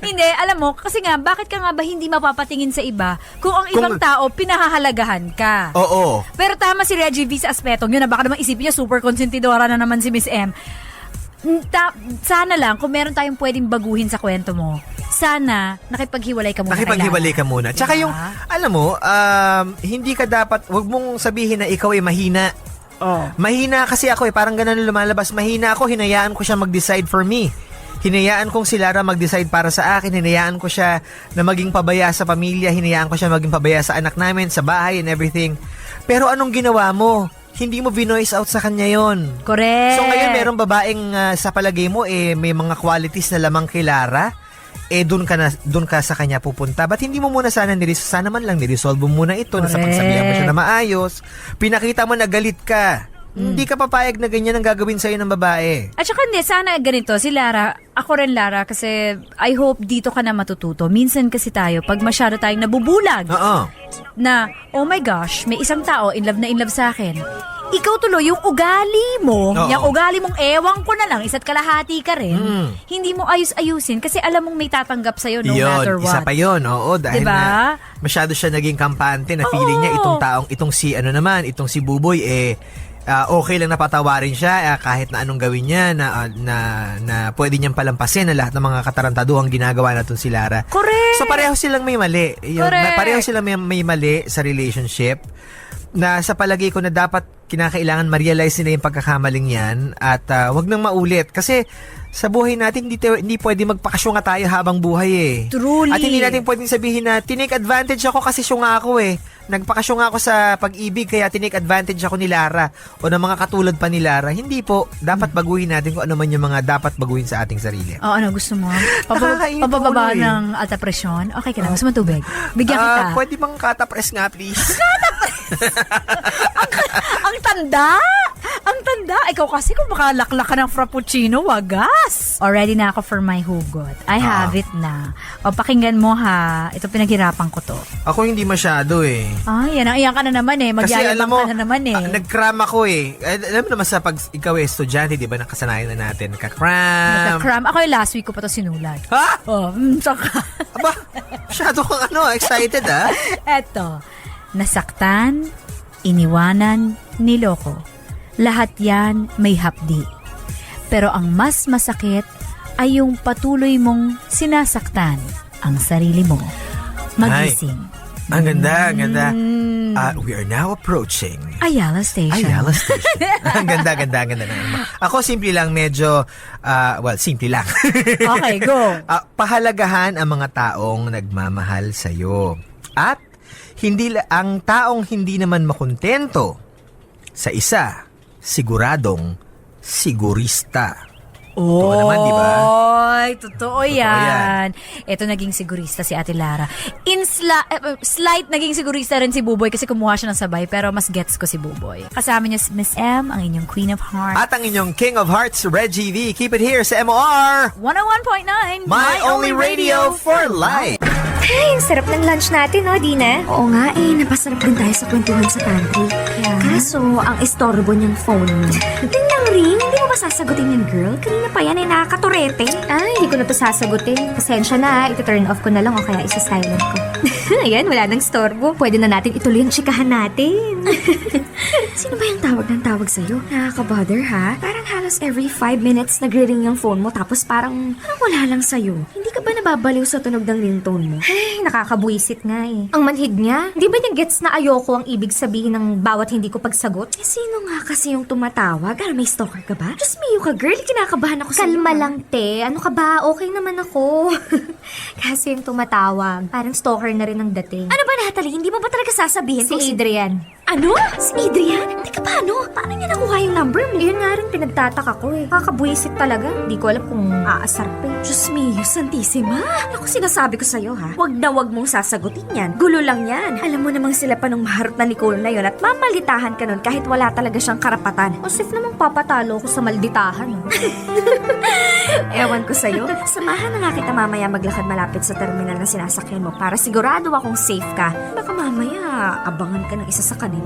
Hindi, alam mo, kasi nga, bakit ka nga ba hindi mapapatingin sa iba kung ang ibang tao pinahahalagahan ka? Oo. Pero tama si Reggie V sa aspetong yun, na baka naman isipin niya, super konsentidora na naman si Miss M. Sana lang, kung meron tayong pwedeng baguhin sa kwento mo, sana nakipaghiwalay ka muna. Nakipaghiwalay ka muna. Tsaka Diba? yung, alam mo, hindi ka dapat, wag mong sabihin na ikaw ay mahina. Oh. Mahina kasi ako parang ganun lumalabas. Mahina ako, hinayaan ko siya mag-decide for me. Hinayaan kong si Lara mag-decide para sa akin. Hinayaan ko siya na maging pabaya sa pamilya. Hinayaan ko siya maging pabaya sa anak namin, sa bahay and everything. Pero anong ginawa mo? Hindi mo binoise out sa kanya yon. Correct. So ngayon merong babaeng sa palagay mo may mga qualities na lamang kay Lara. Doon ka sa kanya pupunta. Ba't hindi mo muna sana sana man lang niresolve mo muna ito, na sa pagsabihan mo siya na maayos. Pinakita mo na galit ka. Hindi ka papayag na ganyan ang gagawin sa'yo ng babae. At saka hindi, sana ganito, si Lara, ako rin Lara, kasi I hope dito ka na matututo. Minsan kasi tayo, pag masyado tayong nabubulag, Oo. na, oh my gosh, may isang tao in love sa akin. Ikaw tuloy, yung ugali mo, Oo. yung ugali mong ewan ko na lang, isa't kalahati ka rin, hindi mo ayus-ayusin kasi alam mong may tatanggap sa'yo no matter what. Isa pa yun, oo, dahil Diba? na masyado siya naging kampante na feeling niya itong si Buboy okay lang napatawarin siya kahit na anong gawin niya na pwede niyang palampasin na lahat ng mga katarantaduhang ginagawa na si Lara. Correct! So pareho silang may mali. Correct. Pareho silang may mali sa relationship na sa palagay ko na dapat kinakailangan ma-realize nila yung pagkakamaling yan at wag nang maulit. Kasi sa buhay natin, hindi pwede magpakasyunga tayo habang buhay eh. Truly. At hindi natin pwedeng sabihin na tinake advantage ako kasi syunga ako eh. Nagpakasyunga ako sa pag-ibig kaya tinake advantage ako ni Lara o ng mga katulad pa ni Lara. Hindi po. Dapat baguhin natin kung ano man yung mga dapat baguhin sa ating sarili. Oh, ano gusto mo? Nakakainit Pababa ulo eh. ng alta presyon? Okay ka na, gusto mo tubig? Bigyan kita. Pwede bang katapress nga please? Ang tanda! Ang tanda! ikaw kasi kung makalaklak ka ng frappuccino, wagas. Already na ako for my hugot. I have it na. O, pakinggan mo ha. Ito pinaghirapan ko to. Ako hindi masyado eh. Ay, yan ka na naman eh. Kasi alam Magyayabang mo, ka na naman eh. nag-cram ako eh. Alam mo naman sa pag ikaw eh, estudyante, di ba, nakasanayan na natin. Nagka-cram. Nagka-cram. Ako yung last week ko pa to sinulat. Ha? Oh, saka. Aba, masyado kang excited ah. Eto, nasaktan, iniwanan, niloko. Lahat yan may hapdi. Pero ang mas masakit ay yung patuloy mong sinasaktan ang sarili mo. Magising. Ang ganda, ang ganda. We are now approaching Ayala Station. Ayala Station. Ang ganda, ganda, ganda. Ako simple lang, medyo, simple lang. Okay, go. Pahalagahan ang mga taong nagmamahal sa'yo. At ang taong hindi naman makontento sa isa, siguradong sigurista. Totoo naman, di ba? Oy, totoo yan. Ito naging sigurista si Ate Lara. Slight naging sigurista rin si Buboy kasi kumuha siya ng sabay pero mas gets ko si Buboy. Kasama niya si Miss M, ang inyong Queen of Hearts. At ang inyong King of Hearts, Reggie V. Keep it here sa MOR 101.9 My Only Radio for Life. Ay, ang sarap ng lunch natin, no, Dina? Oo nga napasarap din tayo sa kwentuhan sa pantry. Kaso, ang istorbo niyang phone mo. Yun lang ring, hindi mo ba sasagutin yung girl? Kanina pa yan ay nakakaturete. Ay, hindi ko na to sasagutin. Pasensya na, ito-turn off ko na lang o kaya isa-silent ko. Ayan, wala nang storbo. Pwede na natin ituloy ang chikahan natin. Sino ba yung tawag ng tawag sa'yo? Nakaka-bother, ha? Parang halos every 5 minutes nagre-ring yung phone mo tapos parang wala lang sa'yo. Hindi ka ba nababaliw sa tunog ng ringtone mo? Ay, nakakabuisit nga eh. Ang manhid niya, di ba niya gets na ayoko ang ibig sabihin ng bawat hindi ko pagsagot? Eh, sino nga kasi yung tumatawag? Ano, may stalker ka ba? Diyos me, ka girl, kinakabahan ako sa'yo. Kalma lang, te. Ano ka ba? Okay naman ako. Kasi yung tumatawag, parang stalker na rin ang dating. Ano ba, Natalie? Hindi mo ba talaga sasabihin? Si Adrian. Ano? Si Adrian? Teka, paano? Paano niya nakuha yung number mo? Yun nga rin pinagtataka ko eh. Kakabuisit talaga. Di ko alam kung aasar pa eh. Diyos mio, Santissima. Ako sinasabi ko sa'yo ha. Wag na wag mong sasagutin yan. Gulo lang yan. Alam mo namang sila pa nung maharot na Nicole na yun at mamalitahan ka nun kahit wala talaga siyang karapatan. O sif namang papatalo ko sa malditahan. Ewan ko sa'yo. Samahan na nga kita mamaya maglakad malapit sa terminal na sinasakyan mo para sigurado akong safe ka. Baka mamaya abangan ka ng isa sa kanila.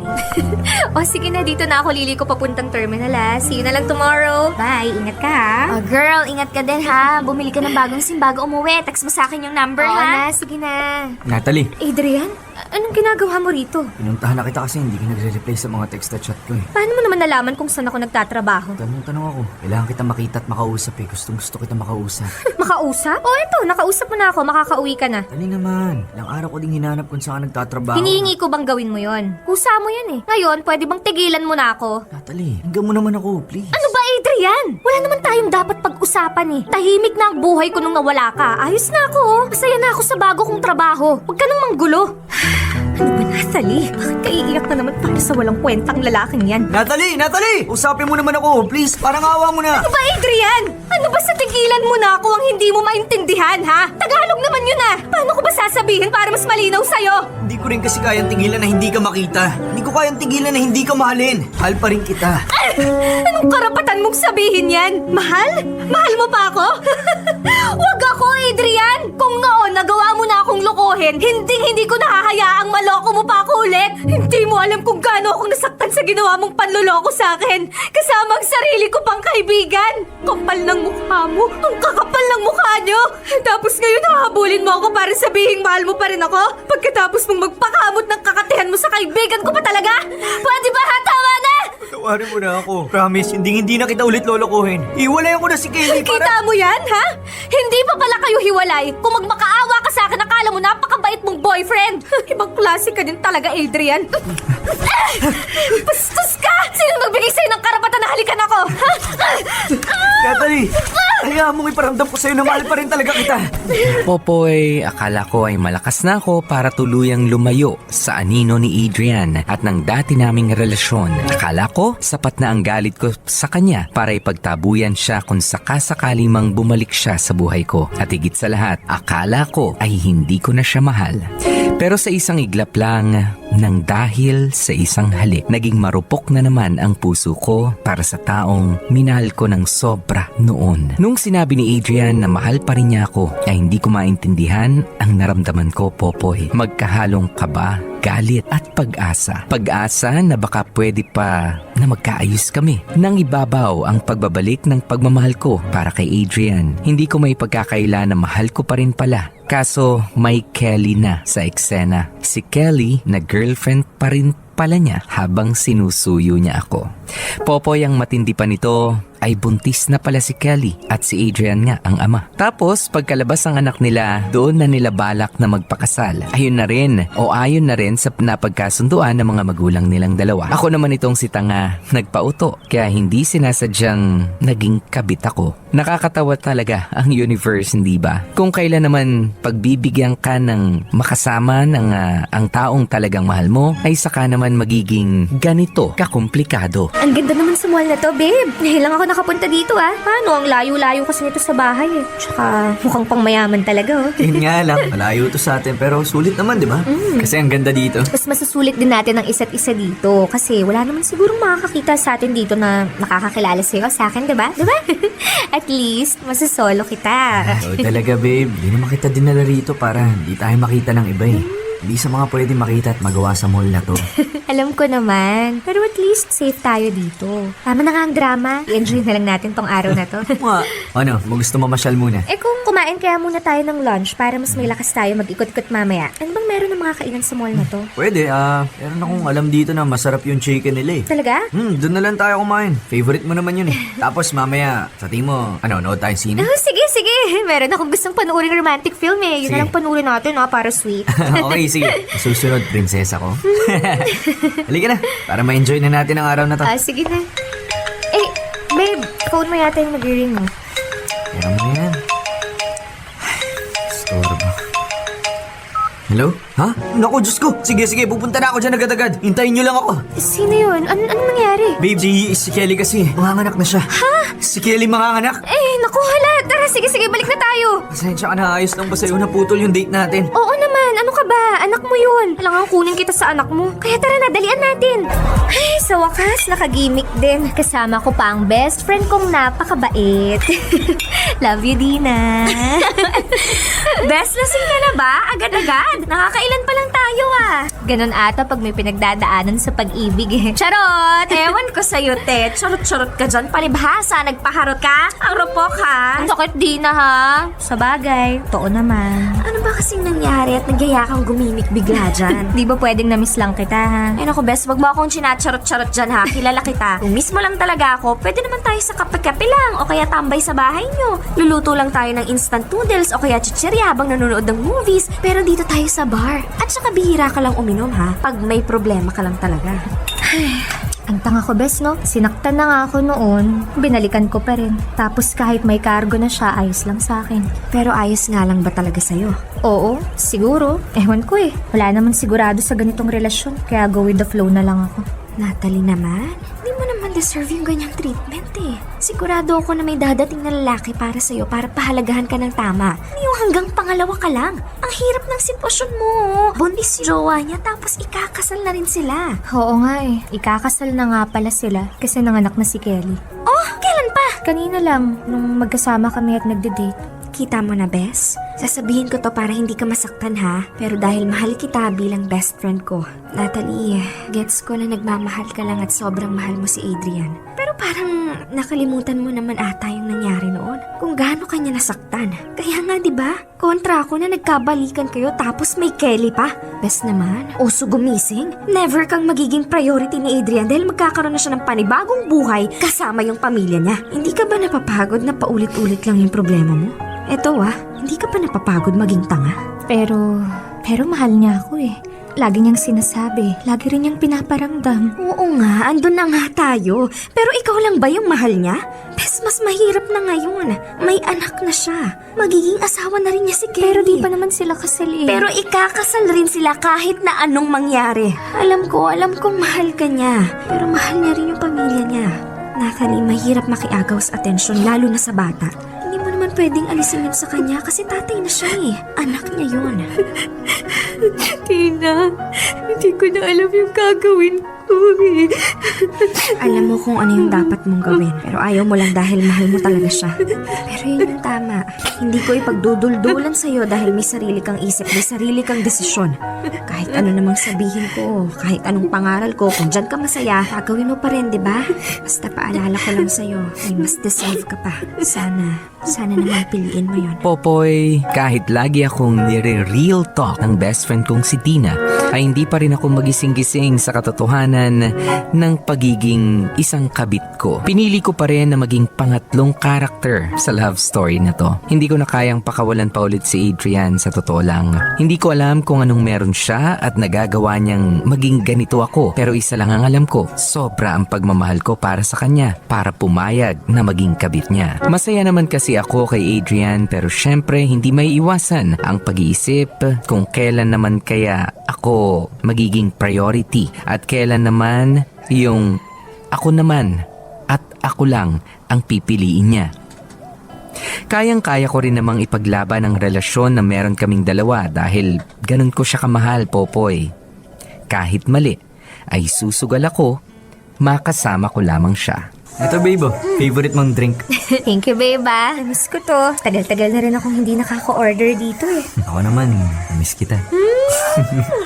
O sige na, dito na ako liliko papuntang terminal ha. See you na lang tomorrow. Bye, ingat ka ha. Girl, ingat ka din ha. Bumili ka ng bagong SIM bago umuwi. Text mo sa akin yung number ha. Na, sige na. Natalie, Adrian, anong ginagawa mo rito? pinuntahan na kita kasi hindi ka nagre-reply sa mga text at chat ko eh. Paano mo naman nalaman kung saan ako nagtatrabaho? Tanong ako, kailangan kita makita at makausap eh. Gusto kita makausap. Makausap? O eto, nakausap mo na ako. Makakauwi ka na. Dali naman, ilang araw ko ding hinanap kung saan ka nagtatrabaho. Hinihingi ko bang gawin mo yon? Kusa mo yan eh. Ngayon, pwede bang tigilan mo na ako? Natalie, hanggang mo naman ako, please. Ano ba, Adrian? Wala naman tayong dapat pag-usapan eh. Tahimik na ang buhay ko nung nawala ka. Ayos na ako oh. Masaya na ako sa bago kong trabaho. Huwag ka nang manggulo. Ano ba, Natalie? Bakit ka iiyak na naman para sa walang kwentang lalaking yan? Natalie! Usapin mo naman ako, please. Parang awa mo na. Ano ba, Adrian? Ano ba sa tigilan mo na ako ang hindi mo maintindihan, ha? Tagalog naman yun ah. Paano ko ba sasabihin para mas malinaw sa'yo? Hindi ko rin kasi kayang tigilan na hindi ka makita. Hindi ko kayang tigilan na hindi ka mahalin. Mahal pa rin kita. Anong karapatan mong sabihin yan? Mahal? Mahal mo pa ako? Wag ako, Adrian! Kung noon nagawa mo na akong lokohin, hindi ko nahahayaang maloko mo pa ako ulit. Hindi mo alam kung gaano akong nasaktan sa ginawa mong panloloko sa akin. Kasama ang sarili ko pang kaibigan. Kapal ng mukha mo. Ang kakapal ng mukha nyo. Tapos ngayon hahabulin mo ako para sabihin mahal mo pa rin ako? Pagkatapos mong magpakamot ng kakatihan mo sa kaibigan ko pa talaga? Pwede ba ha? Tama na! Tawarin mo na ako. Promise, hindi na kita ulit lolokohin. Iwalayan ko na si Kelly para... Kita mo yan, ha? Hindi pa pala kayo hiwalay. Kung magmakaawa ka sa akin, akala mo napakabait mong boyfriend. Ibang klase ka din talaga, Adrian. Bastos ka! Sino nagbigay sa'yo ng karapatan na halikan ako? Natalie, hayaan mong iparamdam ko sa'yo na mahal pa rin talaga kita. Popoy, akala ko ay malakas na ako para tuluyang lumayo sa anino ni Adrian at ng dati naming relasyon. Akala ko sapat na ang galit ko sa kanya para ipagtabuyan siya kung sakasakali mang bumalik siya sa buhay ko. At higit sa lahat, akala ko ay hindi ko na siya mahal. Pero sa isang iglap lang, nang dahil sa isang halik, naging marupok na naman ang puso ko para sa taong minahal ko ng sobra noon. Nung sinabi ni Adrian na mahal pa rin niya ako, ay hindi ko maintindihan ang naramdaman ko, Popoy. Magkahalong kaba, galit at pag-asa. Pag-asa na baka pwede pa na magkaayos kami. Nang ibabaw ang pagbabalik ng pagmamahal ko para kay Adrian. Hindi ko may pagkakaila na mahal ko pa rin pala. Kaso may Kelly na sa eksena. Si Kelly na girlfriend pa rin pala niya habang sinusuyo niya ako. Popoy, ang matindi pa nito ay buntis na pala si Kelly at si Adrian nga ang ama. Tapos pagkalabas ng anak nila, doon na nila balak na magpakasal. Ayun na rin ayon na rin sa napagkasunduan ng mga magulang nilang dalawa. Ako naman itong si Tanga, nagpauto kaya hindi sinasadyang naging kabit ako. Nakakatawa talaga ang universe, hindi ba? Kung kailan naman pagbibigyan ka ng makasama ng ang taong talagang mahal mo, ay saka naman magiging ganito kakomplikado. Ang ganda naman sa mall na to, babe. Ngayon lang ako nakapunta dito, Paano? Ang layo-layo kasi nito sa bahay, Tsaka mukhang pang mayaman talaga, Yun nga lang, malayo to sa atin pero sulit naman, di ba? Kasi ang ganda dito. Mas masusulit din natin ang isa't isa dito kasi wala naman sigurong makakakita sa atin dito na nakakakilala sa'yo sa akin, di ba? Diba? At least, masasolo kita. Oo talaga, babe. Hindi naman kita dinala rito para hindi tayo makita ng iba Hindi sa mga pwede makita at magawa sa mall na to. Alam ko naman. Pero at least safe tayo dito. Tama na nga ang drama. I-enjoy na lang natin tong araw na to. Ano, gusto mo masyal muna? Kung kumain kaya muna tayo ng lunch para mas may lakas tayo mag-ikot-ikot mamaya. Ano bang meron ng mga kainan sa mall na to? Pwede, meron akong alam dito na masarap yung chicken nila Talaga? doon na lang tayo kumain. Favorite mo naman yun Tapos mamaya, sa tingin mo, nood tayo sine? Oh, sige. Meron akong gustong panoorin romantic film Yun Sige. na lang panoorin natin para sweet. Okay, sige. Susunod, prinsesa ko. Halika na, para ma-enjoy na natin ang araw na to. Sige na. Babe, phone mo yata yung mag-ring mo. Kaya mo na yan. Storbo. Hello? Ha? Naku, Diyos ko. Sige, pupunta na ako dyan agad-agad. Hintayin niyo lang ako. Sino yun? Anong nangyari? Babe, si Kelly kasi. Manganganak na siya. Ha? Si Kelly manganganak? Naku, hala. Tara, sige, balik na tayo. Pasensya ka na, ayos lang ba sa'yo naputol yung date natin? Oo naman, ano ka ba? Anak mo yun. Kailangan kunin kita sa anak mo. Kaya tara na, dalian natin. Ay, sa wakas, nakagimik din. Kasama ko pa ang best friend kong napakabait. Love you, Dina. Best, lasing ka na ba? Agad-agad. Nakakailan pa lang tayo, Ganon ata pag may pinagdadaanan sa pag-ibig, Charot! Ewan ko sa'yo, te. Charot-charot ka dyan. Palibhasa, nagpaharot ka? Ang rupok, ha? Sakit, Dina, ha? Sa bagay, totoo naman. Ano ba kasing nangyari at nagyaya kang gumimik bigla dyan? Di ba pwedeng na-miss lang kita, ha? Ay naku, best, wag mo akong chinacharot-charot dyan, ha? Kilala kita. Kung miss mo lang talaga ako, pwede naman tayo sa kape-kape lang o kaya tambay sa bahay nyo. Luluto lang tayo ng instant noodles o kaya chichirya habang nanonood ng movies. Pero dito tayo sa bar. At saka bihira ka lang uminom, ha? Pag may problema ka lang talaga. Ang tanga ko, bes, no? Sinaktan na nga ako noon. Binalikan ko pa rin. Tapos kahit may cargo na siya, ayos lang sa akin. Pero ayos nga lang ba talaga sa'yo? Oo, siguro. Ewan ko Wala naman sigurado sa ganitong relasyon. Kaya go with the flow na lang ako. Natalie naman, hindi mo naman deserve yung ganyang treatment Sigurado ako na may dadating na lalaki para sa'yo para pahalagahan ka ng tama. Yung hanggang pangalawa ka lang. Ang hirap ng sitwasyon mo. Buntis si jowa niya tapos ikakasal na rin sila. Oo nga Ikakasal na nga pala sila kasi nanganak na si Kelly. Oh, kailan pa? Kanina lang, nung magkasama kami at nagde-date. Kita mo na, Bes? Sasabihin ko to para hindi ka masaktan, ha? Pero dahil mahal kita bilang best friend ko. Natalie, gets ko na nagmamahal ka lang at sobrang mahal mo si Adrian. Pero parang nakalimutan mo naman ata yung nangyari noon. Kung gaano kanya nasaktan. Kaya nga, di ba? Kontra ako na nagkabalikan kayo tapos may Kelly pa. Bes naman, uso gumising. Never kang magiging priority ni Adrian dahil magkakaroon na siya ng panibagong buhay kasama yung pamilya niya. Hindi ka ba napapagod na paulit-ulit lang yung problema mo? Eto hindi ka pa napapagod maging tanga? Pero mahal niya ako Lagi niyang sinasabi, lagi rin niyang pinaparamdam. Oo nga, andun na nga tayo. Pero ikaw lang ba yung mahal niya? Bes, mas mahirap na ngayon. May anak na siya. Magiging asawa na rin niya si Kelly. Pero di pa naman sila kasal Pero ikakasal rin sila kahit na anong mangyari. Alam kong mahal ka niya. Pero mahal niya rin yung pamilya niya. Natalie, mahirap makiagaw sa atensyon lalo na sa bata. Hindi mo naman pwedeng alisin yun sa kanya kasi tatay na siya eh. Anak niya yun. Tina, hindi ko na alam yung gagawin ko eh. Alam mo kung ano yung dapat mong gawin, pero ayaw mo lang dahil mahal mo talaga siya. Pero yun yung tama. Hindi ko ipagduduldulan sa'yo dahil may sarili kang isip, may sarili kang desisyon. Kahit ano namang sabihin ko, kahit anong pangaral ko, kung dyan ka masaya, gagawin mo pa rin, di ba? Basta paalala ko lang sa'yo, may mas deserve ka pa. Sana naman piliin mo yun. Popoy, kahit lagi akong nire-real talk ng best friend kong si Tina, ay hindi pa rin ako magising-gising sa katotohanan ng pagiging isang kabit ko. Pinili ko pa rin na maging pangatlong karakter sa love story na to. Hindi ko na kayang pakawalan pa ulit si Adrian sa totoo lang. Hindi ko alam kung anong meron siya at nagagawa niyang maging ganito ako. Pero isa lang ang alam ko, sobra ang pagmamahal ko para sa kanya, para pumayag na maging kabit niya. Masaya naman kasi ako kay Adrian pero syempre hindi may iwasan ang pag-iisip kung kailan naman kaya ako magiging priority at kailan naman yung ako naman at ako lang ang pipiliin niya. Kayang-kaya ko rin namang ipaglaban ang relasyon na meron kaming dalawa dahil ganun ko siya kamahal, Popoy. Kahit mali, ay susugal ako, makasama ko lamang siya. Ito, babe, favorite mong drink. Thank you, babe. Namiss ko to. Tagal-tagal na rin akong hindi nakaka-order dito eh. Ako naman, namiss kita.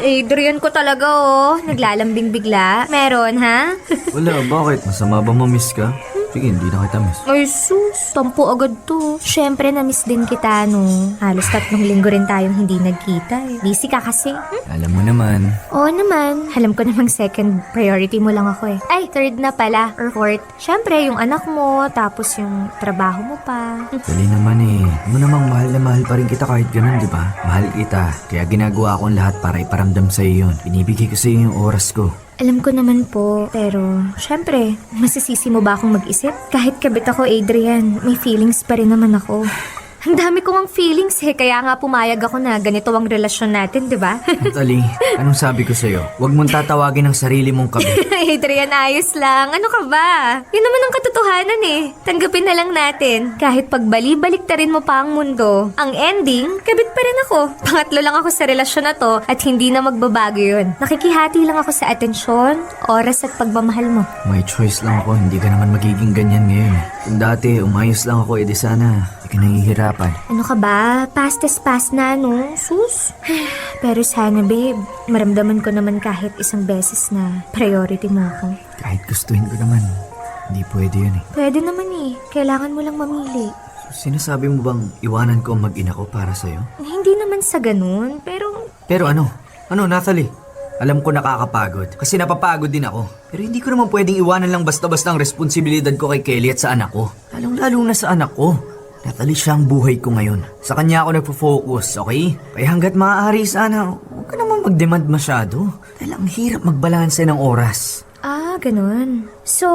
Adrian ko talaga oh. Naglalambing bigla. Meron, ha? Wala, bakit? Masama ba mamiss ka? Sige, hindi na kita miss. Ay sus, tampo agad to. Siyempre, na-miss din kita, no. Halos 3 linggo rin tayong hindi nagkita eh. Busy ka kasi. Alam mo naman. Oo naman. Alam ko namang second priority mo lang ako eh. Ay, third na pala. Or fourth. Siyempre, yung anak mo, tapos yung trabaho mo pa. Dali naman eh. Ano namang mahal na mahal pa rin kita kahit ganun, di ba? Mahal kita. Kaya ginagawa ko ang lahat para iparamdam sa'yo yun. Binibigay ko sa'yo yung oras ko. Alam ko naman po, pero syempre, masisisi mo ba akong mag-isip? Kahit kabit ako, Adrian, may feelings pa rin naman ako. Ang dami ko ang feelings eh, kaya nga pumayag ako na ganito ang relasyon natin, di ba? Natalie, anong sabi ko sa'yo? Huwag mong tatawagin ang sarili mong kabit. Adrian, ayos lang. Ano ka ba? Yun naman ang katotohanan eh. Tanggapin na lang natin. Kahit pagbali-baliktarin mo pa ang mundo, ang ending, kabit pa rin ako. Pangatlo lang ako sa relasyon na to at hindi na magbabago yun. Nakikihati lang ako sa atensyon, oras at pagmamahal mo. May choice lang ako, hindi ka naman magiging ganyan ngayon. Kung dati, umayos lang ako, edi sana hindi ka nahihirapan. Ano ka ba? Past is past na, no? Sus. Pero sana, babe, maramdaman ko naman kahit isang beses na priority mo ako. Kahit gustuhin ko naman, hindi pwede yun eh. Pwede naman eh. Kailangan mo lang mamili. Sinasabi mo bang iwanan ko ang mag-ina ko para sa'yo? Hindi naman sa ganun, pero... Pero ano? Ano, Natalie? Alam ko nakakapagod. Kasi napapagod din ako. Pero hindi ko naman pwedeng iwanan lang basta-basta ang responsibilidad ko kay Kelly at sa anak ko. Lalong-lalong na sa anak ko. Natalie, siya ang buhay ko ngayon. Sa kanya ako nagpo-focus, okay? Kaya hanggat maaari sana, huwag ka naman mag-demand masyado. Dahil ang hirap magbalanse ng oras. Ah, ganun. So,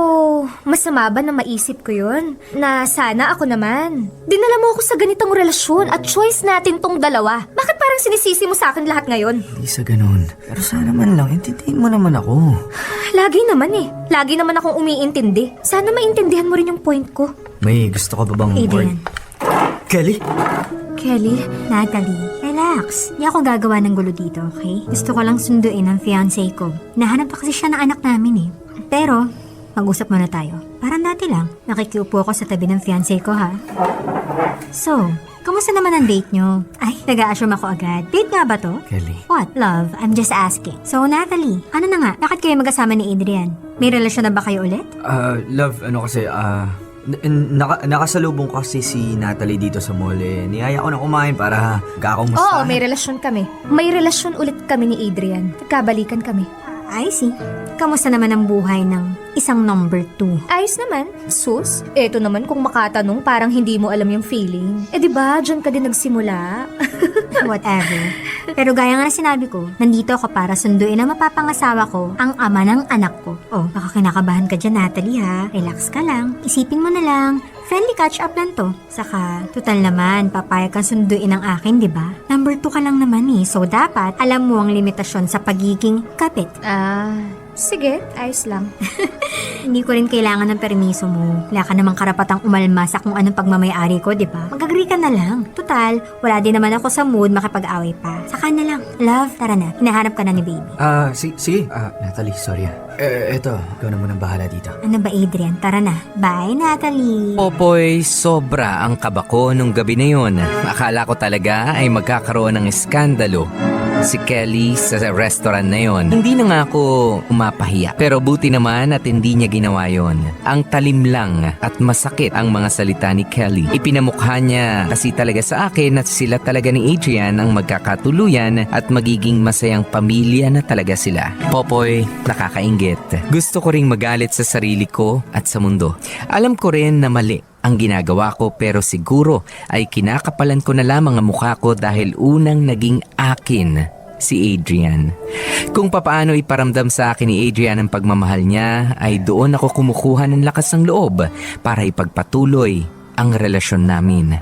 masama ba na maisip ko yun? Na sana ako naman. Dinala mo ako sa ganitong relasyon at choice natin tong dalawa. Bakit parang sinisisi mo sa akin lahat ngayon? Hindi sa ganun. Pero sana man lang, intindihin mo naman ako. Lagi naman eh. Lagi naman akong umiintindi. Sana maintindihan mo rin yung point ko. May gusto ka ba bang... Adrian. Kelly? Kelly? Natalie, relax. Hindi ako gagawa ng gulo dito, okay? Gusto ko lang sunduin ang fiancé ko. Nahanap pa kasi siya ng anak namin eh. Pero, mag-usap muna tayo. Parang dati lang. Nakikiupo ako sa tabi ng fiancé ko, ha? So, kamusta naman ang date nyo? Ay, nag-a-assume ako agad. Date nga ba to? Kelly. What? Love, I'm just asking. So, Natalie, ano na nga? Bakit kayo mag-asama ni Adrian? May relasyon na ba kayo ulit? Love, ano kasi, nakasalubong kasi si Natalie dito sa mall eh. Niyaya ko na kumain para kakumusta. Oo, may relasyon kami. May relasyon ulit kami ni Adrian. Nagkabalikan kami. I see. Kamusta naman ang buhay ng isang number 2? Ayos naman. Sus, eto naman kung makatanong parang hindi mo alam yung feeling. Eh diba, dyan ka din nagsimula? Whatever. Pero gaya nga na sinabi ko, nandito ako para sunduin ang mapapangasawa ko, ang ama ng anak ko. Oh, baka kinakabahan ka dyan, Natalie ha. Relax ka lang. Isipin mo na lang, friendly catch-up lang to. Saka, total naman, papayag kang sunduin ang akin, di ba? Number 2 ka lang naman eh. So, dapat, alam mo ang limitasyon sa pagiging kapit. Sige, ayos lang. Hindi ko rin kailangan ng permiso mo. Wala ka namang karapatang umalma sa kung anong pagmamayari ko, di ba? Mag-agree ka na lang. Total, wala din naman ako sa mood makipag-away pa. Saka na lang. Love, tara na. Hinahanap ka na ni baby. Sige. Natalie, sorry. Eto, ikaw na munang bahala dito. Ano ba, Adrian? Tara na. Bye, Natalie. Popoy, sobra ang kaba ko nung gabi na yun. Akala ko talaga ay magkakaroon ng eskandalo si Kelly sa restaurant na yon. Hindi na nga ako umapahiya. Pero buti naman at hindi niya ginawa yon. Ang talim lang at masakit ang mga salita ni Kelly. Ipinamukha niya kasi talaga sa akin at sila talaga ni Adrian ang magkakatuluyan at magiging masayang pamilya na talaga sila. Popoy, nakakainggit. Gusto ko ring magalit sa sarili ko at sa mundo. Alam ko rin na mali ang ginagawa ko pero siguro ay kinakapalan ko na lamang ang mukha ko dahil unang naging akin si Adrian. Kung papaano iparamdam sa akin ni Adrian ang pagmamahal niya ay doon ako kumukuha ng lakas ng loob para ipagpatuloy ang relasyon namin.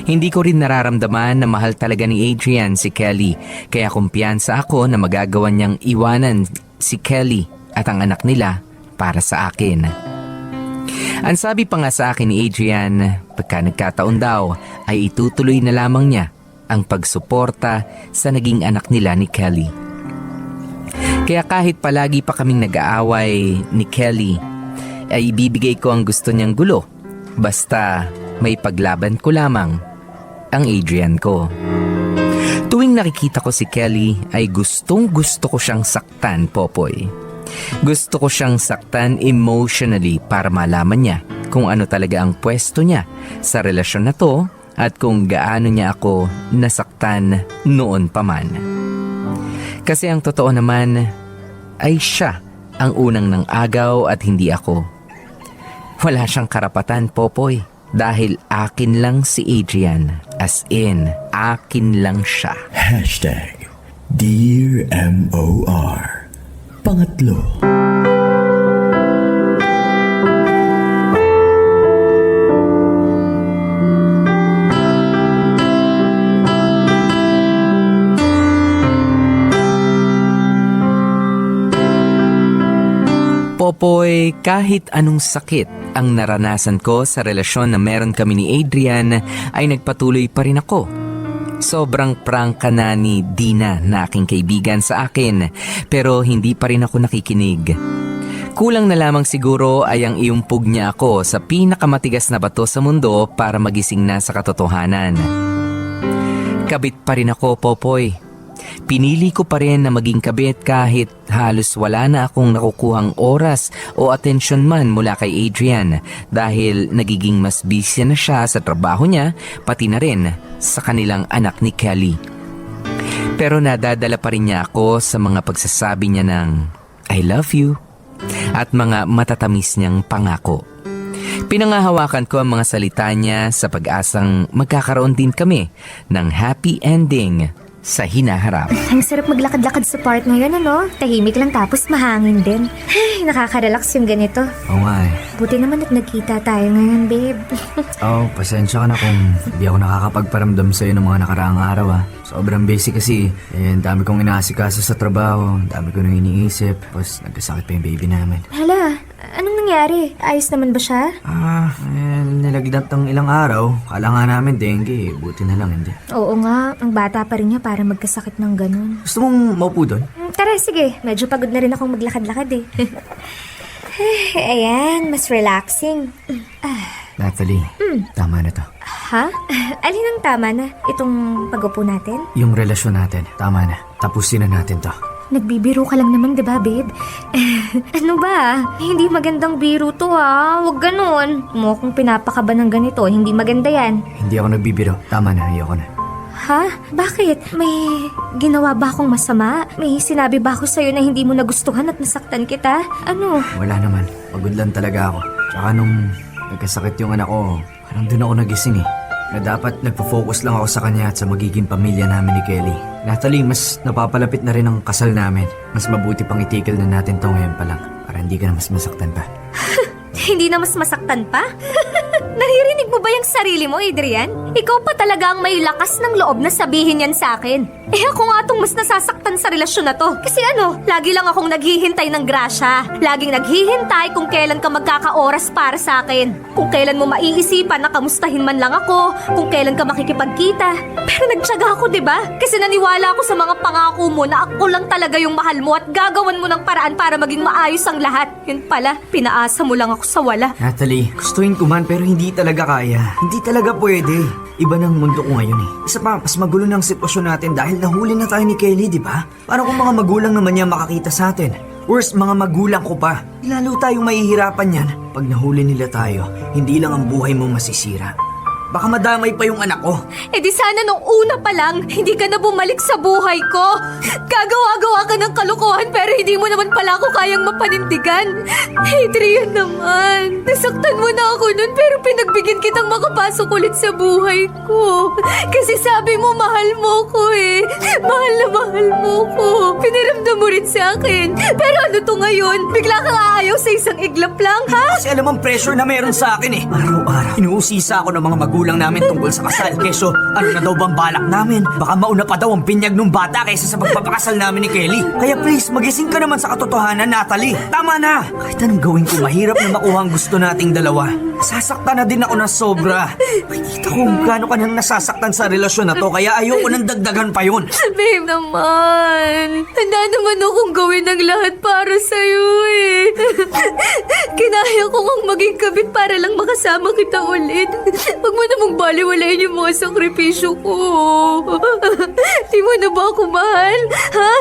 Hindi ko rin nararamdaman na mahal talaga ni Adrian si Kelly kaya kumpiyansa ako na magagawa niyang iwanan si Kelly at ang anak nila para sa akin. Ang sabi pa nga sa akin ni Adrian, pagka nagkataon daw ay itutuloy na lamang niya ang pagsuporta sa naging anak nila ni Kelly. Kaya kahit palagi pa kaming nag-aaway ni Kelly, ay ibibigay ko ang gusto niyang gulo. Basta may paglaban ko lamang ang Adrian ko. Tuwing nakikita ko si Kelly ay gustong gusto ko siyang saktan, Popoy. Gusto ko siyang saktan emotionally para malaman niya kung ano talaga ang pwesto niya sa relasyon na to at kung gaano niya ako nasaktan noon pa man. Kasi ang totoo naman ay siya ang unang nang agaw at hindi ako. Wala siyang karapatan, Popoy, dahil akin lang si Adrian. As in, akin lang siya. Dear M.O.R. Pangatlo. Popoy, kahit anong sakit ang naranasan ko sa relasyon na meron kami ni Adrian ay nagpatuloy pa rin ako. Sobrang prangka na ni Dina na aking kaibigan sa akin pero hindi pa rin ako nakikinig. Kulang na lamang siguro ay ang iumpog niya ako sa pinakamatigas na bato sa mundo para magising na sa katotohanan. Kabit pa rin ako, Popoy. Pinili ko pa rin na maging kabit kahit halos wala na akong nakukuhang oras o atensyon man mula kay Adrian dahil nagiging mas busy na siya sa trabaho niya pati na rin sa kanilang anak ni Kelly. Pero nadadala pa rin niya ako sa mga pagsasabi niya ng I love you at mga matatamis niyang pangako. Pinangahawakan ko ang mga salita niya sa pag-asang magkakaroon din kami ng happy ending sa hinaharap. Ang sarap maglakad-lakad sa park ngayon, ano? Tahimik lang tapos mahangin din. Ay, nakaka-relax yung ganito. Oo nga eh. Buti naman at nagkita tayo ngayon, babe. Pasensya ka na kung hindi ako nakakapagparamdam sa'yo ng mga nakaraang araw ah. Sobrang busy kasi. Ang dami kong inaasikaso sa trabaho, ang dami ko nang iniisip. Tapos nagkasakit pa yung baby namin. Hala, anong nangyari? Ayos naman ba siya? Nilagnat ng ilang araw. Kala nga namin dengue, buti na lang hindi. Oo nga, ang bata pa rin niya para magkasakit ng ganun. Gusto mong maupo doon? Tara, sige. Medyo pagod na rin akong maglakad-lakad eh. Ayan, mas relaxing. Natalie, tama na to. Ha? Alin ang tama na? Itong pag-upo natin? Yung relasyon natin, tama na. Tapusin na natin to. Nagbibiro ka lang naman, diba, babe? Ano ba? Hindi magandang biro to, ha? Huwag ganun. Mukhang pinapakaba ng ganito. Hindi maganda yan. Hindi ako nagbibiro. Tama na, ayoko na. Ha? Bakit? May ginawa ba akong masama? May sinabi ba ako sa'yo na hindi mo nagustuhan at nasaktan kita? Ano? Wala naman. Pagod lang talaga ako. Tsaka nung nagkasakit yung anak ko, parang doon ako nagising eh. Na dapat nagpo-focus lang ako sa kanya at sa magiging pamilya namin ni Kelly. Natalie, mas napapalapit na rin ang kasal namin. Mas mabuti pang itigil na natin to ngayon pa lang para hindi ka na mas masaktan pa. Hindi na mas masaktan pa? Naririnig mo ba yung sarili mo, Adrian? Ikaw pa talaga ang may lakas ng loob na sabihin yan sa akin. Eh ako nga itong mas nasasaktan sa relasyon na to. Kasi lagi lang akong naghihintay ng grasya. Laging naghihintay kung kailan ka magkakaoras para sa akin. Kung kailan mo maiisipan na kamustahin man lang ako. Kung kailan ka makikipagkita. Pero nagtiyaga ako, diba? Kasi naniwala ako sa mga pangako mo na ako lang talaga yung mahal mo at gagawan mo ng paraan para maging maayos ang lahat. Yun pala, pinaasa mo lang ako sa wala. Natalie, gustuin ko man pero hindi talaga kaya. Hindi talaga pwede. Iba ng mundo ko ngayon eh. Isa pa, mas magulo ng sitwasyon natin dahil nahuli na tayo ni Kelly, di ba? Parang kung mga magulang naman niya makakita sa atin. Worse, mga magulang ko pa. Lalo tayong mahihirapan yan. Pag nahuli nila tayo, hindi lang ang buhay mo masisira. Baka madamay pa yung anak ko. Eh di sana nung una pa lang, hindi ka na bumalik sa buhay ko. Gagawa-gawa ka ng kalokohan pero hindi mo naman pala ako kayang mapanindigan. Adrian naman, nasaktan mo na ako nun pero pinagbigyan kitang makapasok ulit sa buhay ko. Kasi sabi mo mahal mo ko eh. Mahal na mahal mo ko. Piniramdam mo rin sa akin. Pero ano to ngayon? Bigla kang aayaw sa isang iglap lang, ha? Kasi alam ang pressure na meron sa akin eh. Araw-araw, inuusisa ako ng mga magulang namin tungkol sa kasal. Keso, ano na daw bang balak namin? Baka mauna pa daw ang binyag ng bata kaysa sa pagpapakasal namin ni Kelly. Kaya please, magising ka naman sa katotohanan, Natalie. Tama na! Kahit anong gawin ko, mahirap na makuha ang gusto nating dalawa. Sasaktan na din ako na sobra. Nakikita ko kung gaano ka nang nasasaktan sa relasyon na to, kaya ayoko nang dagdagan pa yun. Babe naman, handa naman akong gawin ang lahat para sa'yo eh. Kinaya ko ngang maging kabit para lang makasama kita ulit. Huwag mo namang baliwalayin yung mga sakripisyo ko. Di mo na ba ako mahal? Ha?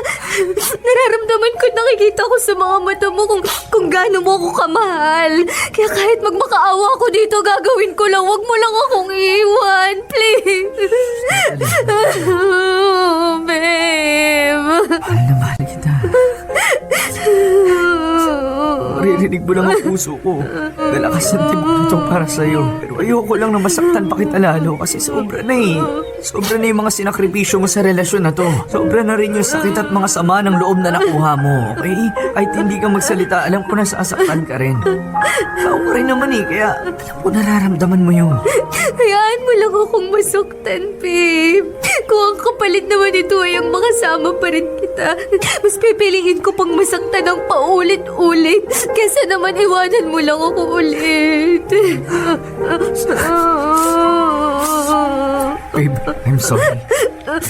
Nararamdaman ko, nakikita ko sa mga mata mo kung gaano mo ako kamahal. Kaya kahit magmakaawa ako dito, gagawin ko lang. Huwag mo lang akong iwan. Please. Babe. Mahal na mahal kita. Maririnig mo lang ang puso ko. Dalakas ng tibok ito para sa'yo. Pero ayoko lang na masaktan pa kita lalo kasi sobra na eh. Sobra na yung mga sinakripisyo mo sa relasyon na to. Sobra na rin yung sakit at mga sama ng loob na nakuha mo, okay? Kahit hindi ka magsalita, alam ko na sasaktan ka rin. Tao ko rin naman eh, kaya alam ko nararamdaman mo yun. Hayaan mo lang akong masaktan, babe. Kung ang kapalit naman ito ay ang makasama pa rin kita, mas pipiliin ko pang masaktan ng paulit-ulit kesa naman iwanan mo lang ako ulit. Babe, I'm sorry.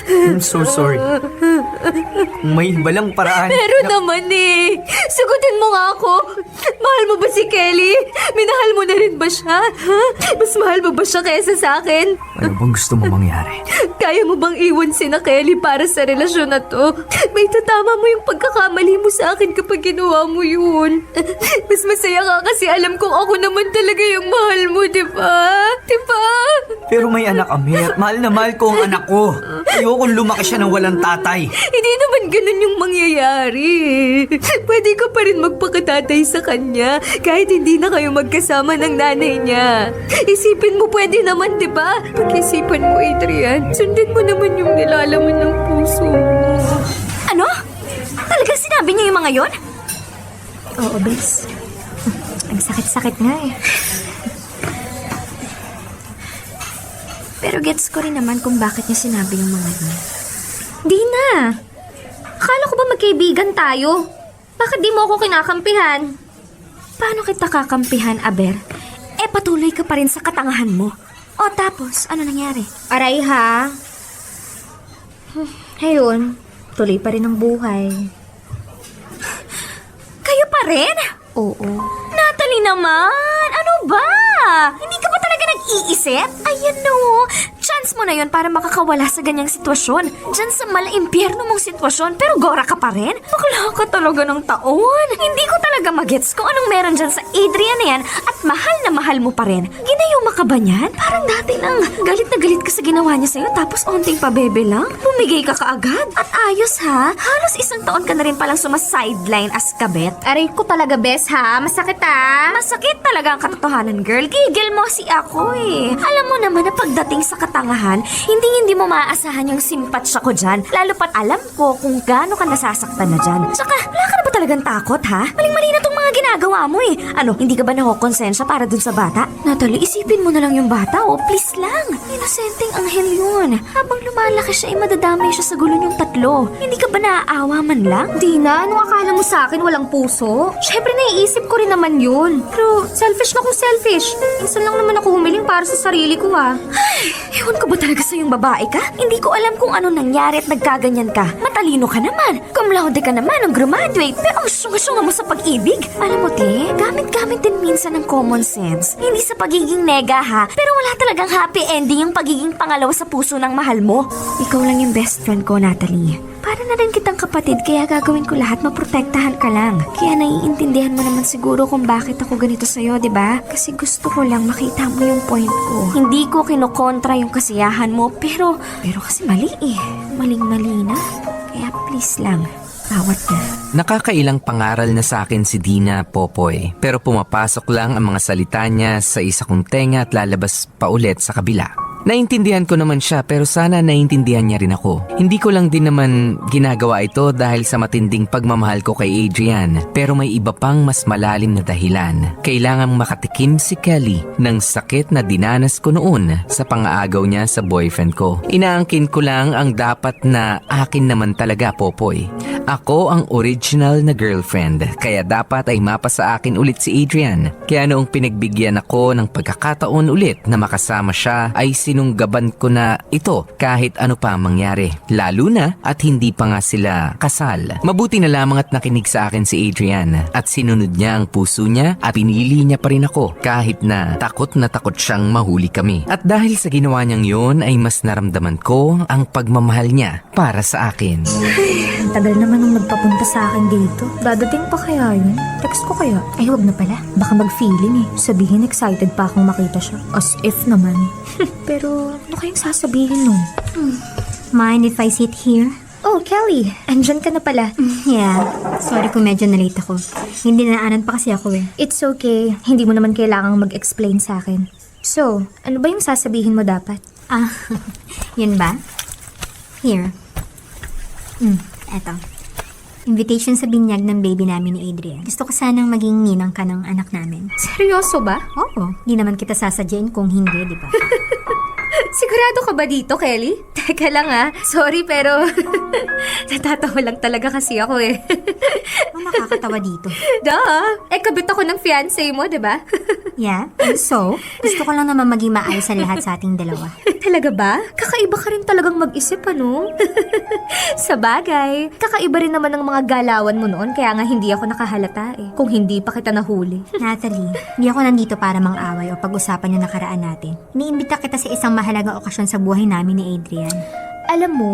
I'm so sorry. Kung may iba lang paraan. Meron naman eh. Sagutin mo nga ako. Mahal mo ba si Kelly? Minahal mo na rin ba siya? Ha? Mas mahal mo ba siya kaysa sa akin? Ano bang gusto mo mangyari? Kaya mo bang iwan si na Kelly para sa relasyon na to? May tatama mo yung pagkakamali mo sa akin kapag ginawa mo yun. Mas masaya ka kasi alam kong ako naman talaga yung mahal mo, di ba? Di ba? Pero may anak kami at mahal na mahal ko ang anak ko. Ayokong lumaki siya ng walang tatay. Hindi naman ganun yung mangyayari. Pwede ka pa rin magpakatatay sa kanya kahit hindi na kayo magkasama ng nanay niya. Isipin mo, pwede naman, di ba? Pag-isipan mo, Adrian, sundin mo naman yung nilalaman ng puso mo. Ano? Talagang sinabi niya yung mga yon? Oo, Bes. Ang sakit-sakit nga eh. Pero gets ko rin naman kung bakit niya sinabi yung mga yon. Di na. Akala ko ba magkaibigan tayo? Bakit di mo ako kinakampihan? Paano kita kakampihan, Aber? Eh, patuloy ka pa rin sa katangahan mo. O tapos, ano nangyari? Aray ha. Ayun, tuloy pa rin ang buhay. Kayo pa rin? Oo. Natalie naman! Ano ba? Hindi ka ba talaga nag-iisip? Ayan no, chance mo na yon para makakawala sa ganyang sitwasyon. Diyan sa mala-impyerno mong sitwasyon, pero gora ka pa rin? Bakla ka talaga ng taon. Hindi ko talaga magets kung anong meron dyan sa Adrian na yan at mahal mo pa rin. Ginayuma ka ba niyan? Parang dati lang, galit na galit ka sa ginawa niya sa'yo tapos onting pabebe lang. Bumigay ka kaagad. At ayos ha, halos 1 taon ka na rin palang sumasideline as kabet. Aray ko talaga, Bes ha. Masakit ha. Masakit talaga ang katotohanan, girl. Gigil mo si ako eh. Alam mo naman na pagdating sa katangahan, hindi mo maaasahan yung simpatsya ko dyan. Lalo pat alam ko kung gaano ka nasasaktan na dyan. Tsaka, wala ka na ba talagang takot, ha? Maling-mali na tong mga ginagawa mo eh. Ano, hindi ka ba nakokonsensya para dun sa bata? Natalie, isipin mo na lang yung bata, oh. Please lang. Inosenteng anghel yun. Habang lumalaki siya, madadamay siya sa gulo niyong tatlo. Hindi ka ba naaawa man lang? Dina, anong akala mo sa akin walang puso? Syempre naiisip ko rin naman yun. Pero selfish na kung selfish. Minsan lang naman ako humiling para sa sarili ko ah. Ay, ewan ko ba talaga sa yung babae ka? Hindi ko alam kung ano nangyari at nagkaganyan ka. Matalino ka naman. Cum laude ka naman ang graduate. Pero ang syunga-syunga mo sa pag-ibig. Alam mo, te, gamit-gamit din minsan ng common sense. Hindi sa pagiging nega ha, pero wala talagang happy ending yung pagiging pangalawa sa puso ng mahal mo. Ikaw lang yung best friend ko, Natalie. Para na rin kitang kapatid, kaya gagawin ko lahat, maprotektahan ka lang. Kaya naiintindihan mo naman siguro kung bakit ako ganito sa'yo, di ba? Kasi gusto ko lang makita mo yung point ko. Hindi ko kinokontra yung kasiyahan mo, pero kasi mali eh. Maling-mali na. Kaya please lang, bawat na. Nakakailang pangaral na sa akin si Dina, Popoy. Pero pumapasok lang ang mga salita niya sa isa kong tenga at lalabas pa ulit sa kabila. Naintindihan ko naman siya pero sana naintindihan niya rin ako. Hindi ko lang din naman ginagawa ito dahil sa matinding pagmamahal ko kay Adrian. Pero may iba pang mas malalim na dahilan. Kailangang makatikim si Kelly ng sakit na dinanas ko noon sa pangaagaw niya sa boyfriend ko. Inaangkin ko lang ang dapat na akin naman talaga, Popoy. Ako ang original na girlfriend, kaya dapat ay mapa sa akin ulit si Adrian. Kaya noong pinagbigyan ako ng pagkakataon ulit na makasama siya, ay sinunggaban ko na ito kahit ano pa mangyari. Lalo na at hindi pa nga sila kasal. Mabuti na lamang at nakinig sa akin si Adrian at sinunod niya ang puso niya at pinili niya pa rin ako kahit na takot siyang mahuli kami. At dahil sa ginawa niyang yun ay mas naramdaman ko ang pagmamahal niya para sa akin. Ang tagal naman nung nagpapunta sa akin dito. Dadating pa kaya yun? Text ko kaya? Ay, wag na pala. Baka mag-feeling eh. Sabihin excited pa akong makita siya. As if naman. Pero ano kayang sasabihin nun? Mind if I sit here? Oh, Kelly. Andyan ka na pala. Yeah. Sorry kung medyo na-late ako. Hindi naanan pa kasi ako eh. It's okay. Hindi mo naman kailangang mag-explain sa akin. So, ano ba yung sasabihin mo dapat? Ah, yun ba? Here. Eto. Invitation sa binyag ng baby namin ni Adrian. Gusto ko sanang maging ninang ka ng anak namin. Seryoso ba? Oo. Di naman kita sasadyain kung hindi, di ba? Sigurado ka ba dito, Kelly? Teka lang ah. Sorry pero natatawa lang talaga kasi ako eh. Ano nakakatawa dito? Duh! Kabit ako ng fiancé mo, di ba? Yeah? And so, gusto ko lang naman maging maayos ang lahat sa ating dalawa. Talaga ba? Kakaiba ka rin talagang mag-isip, ano? Sa bagay, kakaiba rin naman ang mga galawan mo noon kaya nga hindi ako nakahalata eh. Kung hindi pa kita nahuli. Natalie, hindi ako nandito para mang-away o pag-usapan yung nakaraan natin. Iniimbita kita sa isang mahalagang okasyon sa buhay namin ni Adrian. Alam mo,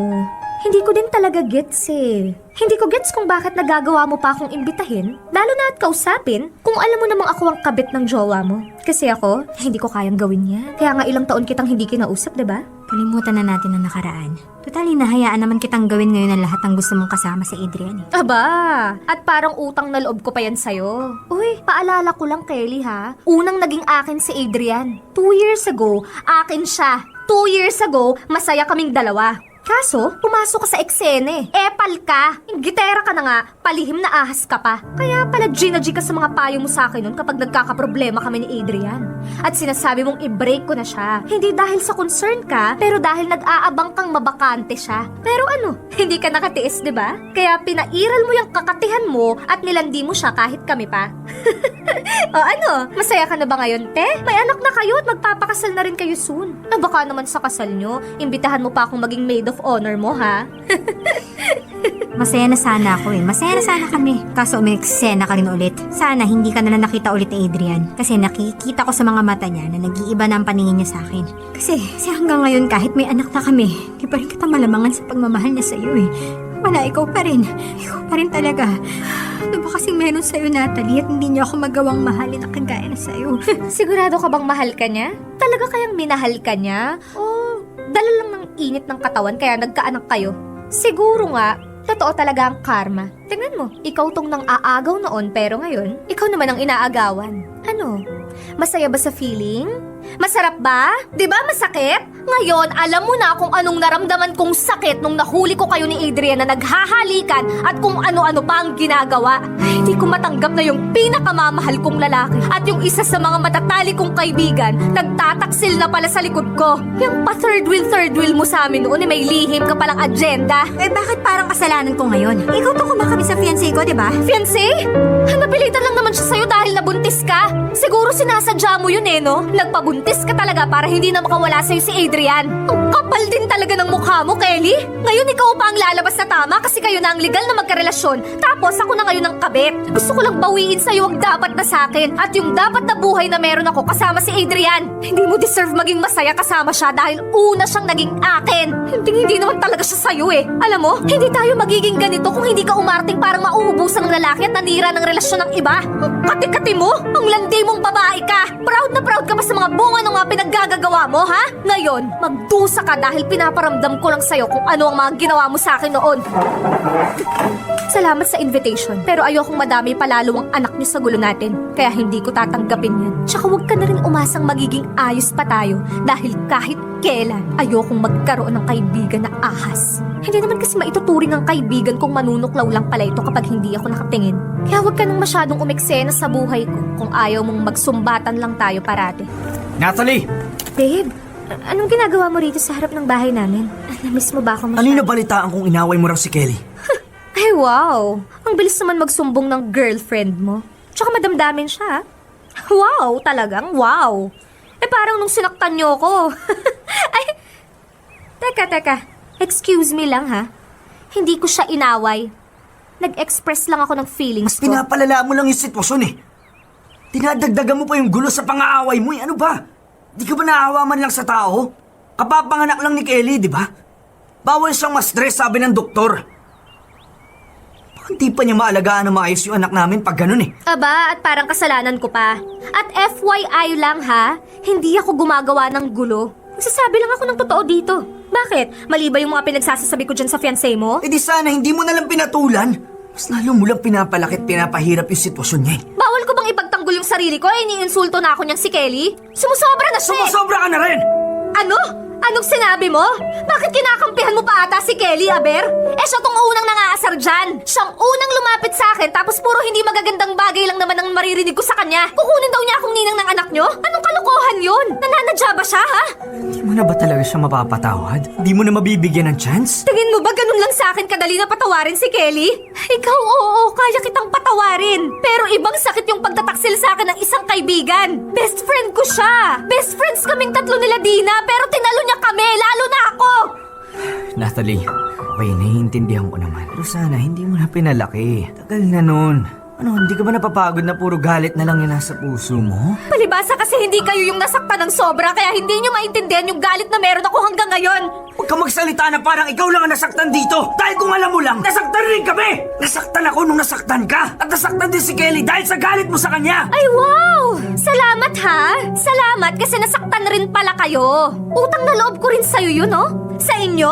hindi ko din talaga gets eh. Hindi ko gets kung bakit nagagawa mo pa akong imbitahin, lalo na at kausapin, kung alam mo namang ako ang kabit ng jowa mo. Kasi ako, hindi ko kayang gawin yan. Kaya nga ilang taon kitang hindi kinausap, diba? Kalimutan na natin ang nakaraan. Total, hinahayaan naman kitang gawin ngayon ang lahat ng gusto mong kasama sa Adrian eh. Aba, at parang utang na loob ko pa yan sa'yo. Uy, paalala ko lang, Kelly ha. Unang naging akin si Adrian. 2 years ago, akin siya. 2 years ago, masaya kaming dalawa. Kaso, pumasok ka sa eksene. Epal ka. Gitera ka na nga, palihim na ahas ka pa. Kaya pala G ka sa mga payo mo sa akin nun kapag nagkakaproblema kami ni Adrian. At sinasabi mong i-break ko na siya. Hindi dahil sa concern ka, pero dahil nag-aabang kang mabakante siya. Pero ano, hindi ka nakatiis, di ba? Kaya pinairal mo yung kakatihan mo at nilandi mo siya kahit kami pa. O ano, masaya ka na ba ngayon, te? May anak na kayo at magpapakasal na rin kayo soon. Na baka naman sa kasal nyo, imbitahan mo pa akong maging maid of honor mo, ha? Masaya na sana ako eh. Masaya na sana kami. Kaso umeksena ka rin ulit. Sana hindi ka na nakita ulit ni Adrian. Kasi nakikita ko sa mga mata niya na nag-iiba na ang paningin niya sa akin. Kasi hanggang ngayon kahit may anak na kami, di pa rin kita malamangan sa pagmamahal niya sa iyo eh. Wala, ikaw pa rin. Ikaw pa rin talaga. Ano ba kasing meron sa'yo, Natalie, at hindi niya ako magawang mahalin na kagaya na sa'yo? Sigurado ka bang mahal ka niya? Talaga kayang minahal ka niya? O dala lang ng init ng katawan kaya nagkaanak kayo? Siguro nga, totoo talaga ang karma. Tingnan mo, ikaw tong nang aagaw noon pero ngayon, ikaw naman ang inaagawan. Ano? Masaya ba sa feeling? Masarap ba? Di ba masakit? Ngayon, alam mo na kung anong naramdaman kong sakit nung nahuli ko kayo ni Adrian na naghahalikan at kung ano-ano pa ang ginagawa. Hindi ko matanggap na yung pinakamamahal kong lalaki at yung isa sa mga matatali kong kaibigan nagtataksil na pala sa likod ko. Yung pa third wheel mo sa amin noon may lihim ka palang agenda. Eh bakit parang kasalanan ko ngayon? Ikaw to kumakabi sa fiancé ko, di ba? Fiancé? Napilitan lang naman siya sa'yo dahil nabuntis ka. Siguro sinasadya mo yun no? Nagpabuntis ka talaga para hindi na makawala sa'yo si Adrian. Ang kapal din talaga ng mukha mo, Kelly. Ngayon ikaw pa ang lalabas na tama kasi kayo na ang legal na magkarelasyon. Tapos ako na ngayon ang kabit. Gusto ko lang bawiin sa'yo ang dapat na sa'kin at yung dapat na buhay na meron ako kasama si Adrian. Hindi mo deserve maging masaya kasama siya dahil una siyang naging akin. Hindi naman talaga siya sa'yo Alam mo, hindi tayo magiging ganito kung hindi ka umarting parang mauubusan ng lalaki at nanira ng relasyon ng iba. Ang kati-kati mo, ang landi mong babae ka. Proud na proud ka ba sa mga bunga ng mga pinaggagawa mo, ha? Ngayon, magdusa ka dahil pinaparamdam ko lang sa'yo kung ano ang mga ginawa mo sa akin noon. Salamat sa invitation, pero ayokong madami palalo ang anak niyo sa gulo natin. Kaya hindi ko tatanggapin yan. Tsaka huwag ka na rin umasang magiging ayos pa tayo dahil kahit kailan ayokong magkaroon ng kaibigan na ahas. Hindi naman kasi maituturing ang kaibigan kung manunuklaw lang pala ito kapag hindi ako nakatingin. Kaya huwag ka nang masyadong umeksena sa buhay ko kung ayaw mong magsumbatan lang tayo parati. Natalie! Babe, anong ginagawa mo rito sa harap ng bahay namin? Namiss mo ba ako masyado? Kanina balitaan kong inaway mo raw si Kelly. Ay wow! Ang bilis naman magsumbong ng girlfriend mo. Tsaka madamdamin siya. Wow, talagang wow. Parang nung sinaktan niyo ko. Ay, teka. Excuse me lang ha. Hindi ko siya inaway. Nag-express lang ako ng feelings ko. Pinapalala mo lang yung sitwasyon Dinadagdagan mo pa yung gulo sa pang-aaway mo Ano ba? Di ka ba naawa man lang sa tao? Kapapanganak lang ni Kelly, di ba? Bawal siyang ma-stress, sabi ng doktor. Hindi pa niya maalagaan na maayos yung anak namin pag ganun Aba, at parang kasalanan ko pa. At FYI lang ha, hindi ako gumagawa ng gulo. Nagsasabi lang ako ng totoo dito. Bakit? Mali ba yung mga pinagsasasabi ko dyan sa fiancé mo? Eh di sana hindi mo nalang pinatulan. Mas lalo mo lang pinapalakit, pinapahirap yung sitwasyon niya Bawal ko bang ipagtanggol yung sarili ko? Iniinsulto na ako niyang si Kelly? Sumusobra na siya Sumusobra ka na rin! Ano? Anong sinabi mo? Bakit kinakampihan mo pa ata si Kelly, Aber? Siya tong unang nangaasar dyan. Siyang unang lumapit sa akin tapos puro hindi magagandang bagay lang naman ang maririnig ko sa kanya. Kukunin daw niya akong ninang ng anak niyo? Anong kalokohan yun? Nananadya ba siya, ha? Hindi mo na ba talaga siya mapapatawad? Hindi mo na mabibigyan ng chance? Tingin mo ba ganun lang sa akin kadali na patawarin si Kelly? Ikaw, oo, kaya kitang patawarin. Pero ibang sakit yung pagtataksil sa akin ng isang kaibigan. Best friend ko siya. Best friends kaming tatlo nila Dina, pero tinalo niya kami, lalo na ako! Natalie, okay, naiintindihan ko naman. Pero sana hindi mo na pinalaki. Tagal na nun. Ano, hindi ka ba napapagod na puro galit na lang yung nasa puso mo? Palibasa kasi hindi kayo yung nasaktan ng sobra kaya hindi nyo maintindihan yung galit na meron ako hanggang ngayon. Huwag kang magsalita na parang ikaw lang ang nasaktan dito. Dahil kung alam mo lang, nasaktan rin kami. Nasaktan ako nung nasaktan ka. At nasaktan din si Kelly dahil sa galit mo sa kanya. Ay wow! Salamat ha! Salamat kasi nasaktan rin pala kayo. Utang na loob ko rin sa'yo yun Sa inyo?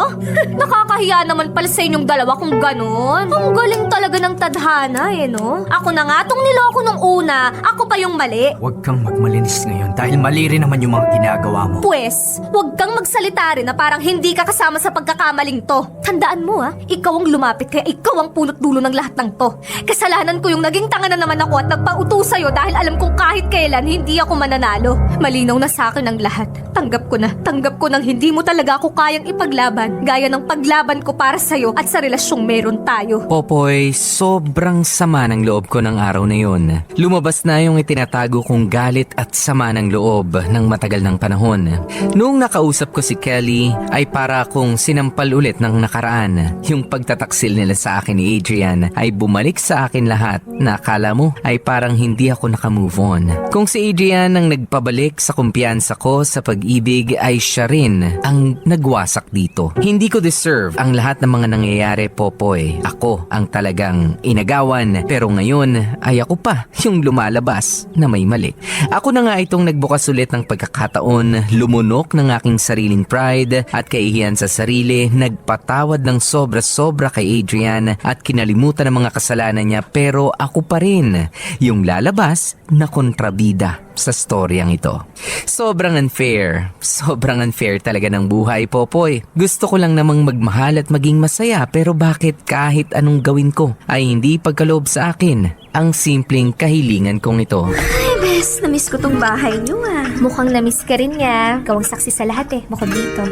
Nakakahiya naman pala sa inyong dalawa kung ganon. Ang galing talaga ng tadhana no? Ako na nga tong niloko nung una, ako pa yung mali. Huwag kang magmalinis ngayon dahil mali rin naman yung mga ginagawa mo. Pwes, huwag kang magsalita rin na parang hindi ka kasama sa pagkakamaling to. Tandaan mo ikaw ang lumapit kaya ikaw ang punot dulo ng lahat ng to. Kasalanan ko yung naging tanga na naman ako at nagpauto sa'yo dahil alam kong kahit kailan hindi ako mananalo. Malinaw na sa akin ang lahat. Tanggap ko nang hindi mo talaga ako kayang ipaglaban gaya ng paglaban ko para sa'yo at sa relasyong meron tayo. Popoy, sobrang sama ng loob ko ng araw na yun. Lumabas na yung itinatago kong galit at sama ng loob ng matagal ng panahon. Noong nakausap ko si Kelly, ay para akong sinampal ulit ng nakaraan. Yung pagtataksil nila sa akin ni Adrian ay bumalik sa akin lahat na akala mo ay parang hindi ako nakamove on. Kung si Adrian ang nagpabalik sa kumpiyansa ko sa pag-ibig ay siya rin ang nagwasak dito. Hindi ko deserve ang lahat ng mga nangyayari, Popoy. Ako ang talagang inagawan pero ngayon ay ako pa yung lumalabas na may mali. Ako na nga itong nagbukas ulit ng pagkakataon, lumunok ng aking sariling pride at kahihiyan sa sarili, nagpatawad ng sobra-sobra kay Adrian at kinalimutan ang mga kasalanan niya pero ako pa rin yung lalabas na kontrabida. sa storyang ito. Sobrang unfair. Sobrang unfair talaga ng buhay, Popoy. Gusto ko lang namang magmahal at maging masaya, pero bakit kahit anong gawin ko ay hindi pagkaloob sa akin ang simpleng kahilingan kong ito? Ay, bes, namiss ko tong bahay niyo ah. Mukhang namiss ka rin niya. Ikaw ang saksi sa lahat eh, bukod dito.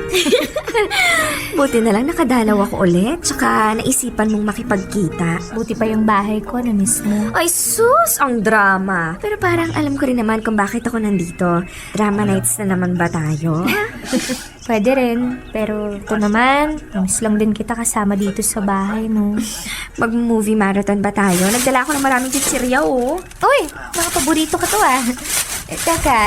Buti na lang nakadalaw ako ulit, tsaka naisipan mong makipagkita. Buti pa yung bahay ko, na-miss mo. Ay sus, ang drama. Pero parang alam ko rin naman kung bakit ako nandito. Drama nights na naman ba tayo? Pwede rin, pero ito naman, na-miss lang din kita kasama dito sa bahay, no? Mag-movie marathon ba tayo? Nagdala ako ng maraming chichirya, oh. Uy, mga paborito ka to ah. Teka,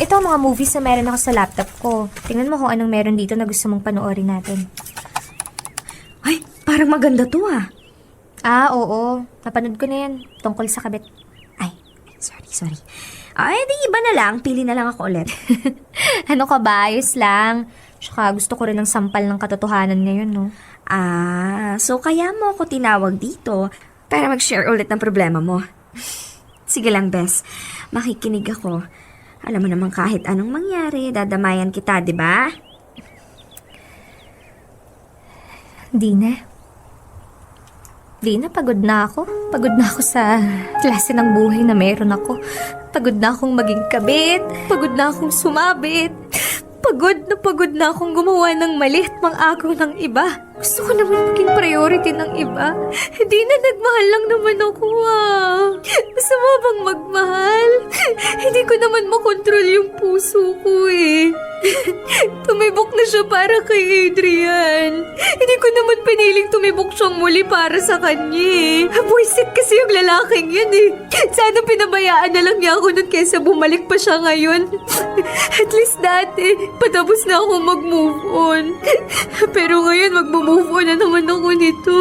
ito ang mga movies na meron ako sa laptop ko. Tingnan mo kung anong meron dito na gusto mong panoorin natin. Ay, parang maganda to ah. Ah, oo. Napanood ko na yan. Tungkol sa kabit. Ay, sorry. Ay, di iba na lang. Pili na lang ako ulit. Ano ka ba? Ayos lang. Tsaka gusto ko rin ng sampal ng katotohanan ngayon, no? Ah, so kaya mo ako tinawag dito para mag-share ulit ng problema mo. Sige lang, Bes. Makikinig ako. Alam mo naman kahit anong mangyari, dadamayan kita, di ba? Dina, pagod na ako. Pagod na ako sa klase ng buhay na meron ako. Pagod na akong maging kabit. Pagod na akong sumabit. Pagod na akong gumawa ng mali at mang-agaw ng iba. Gusto ko naman maging priority ng iba. Hindi na nagmahal lang naman ako ah. Masama bang magmahal? Hindi ko naman makontrol yung puso ko eh. Tumibok na siya para kay Adrian. Hindi ko naman piniling tumibok siyang muli para sa kanya eh. Buisit kasi yung lalaking yun eh. Sana pinabayaan na lang niya ako nun kesa bumalik pa siya ngayon. At least dati, patapos na ako mag-move on. Pero ngayon, mag-move on na naman ako nito.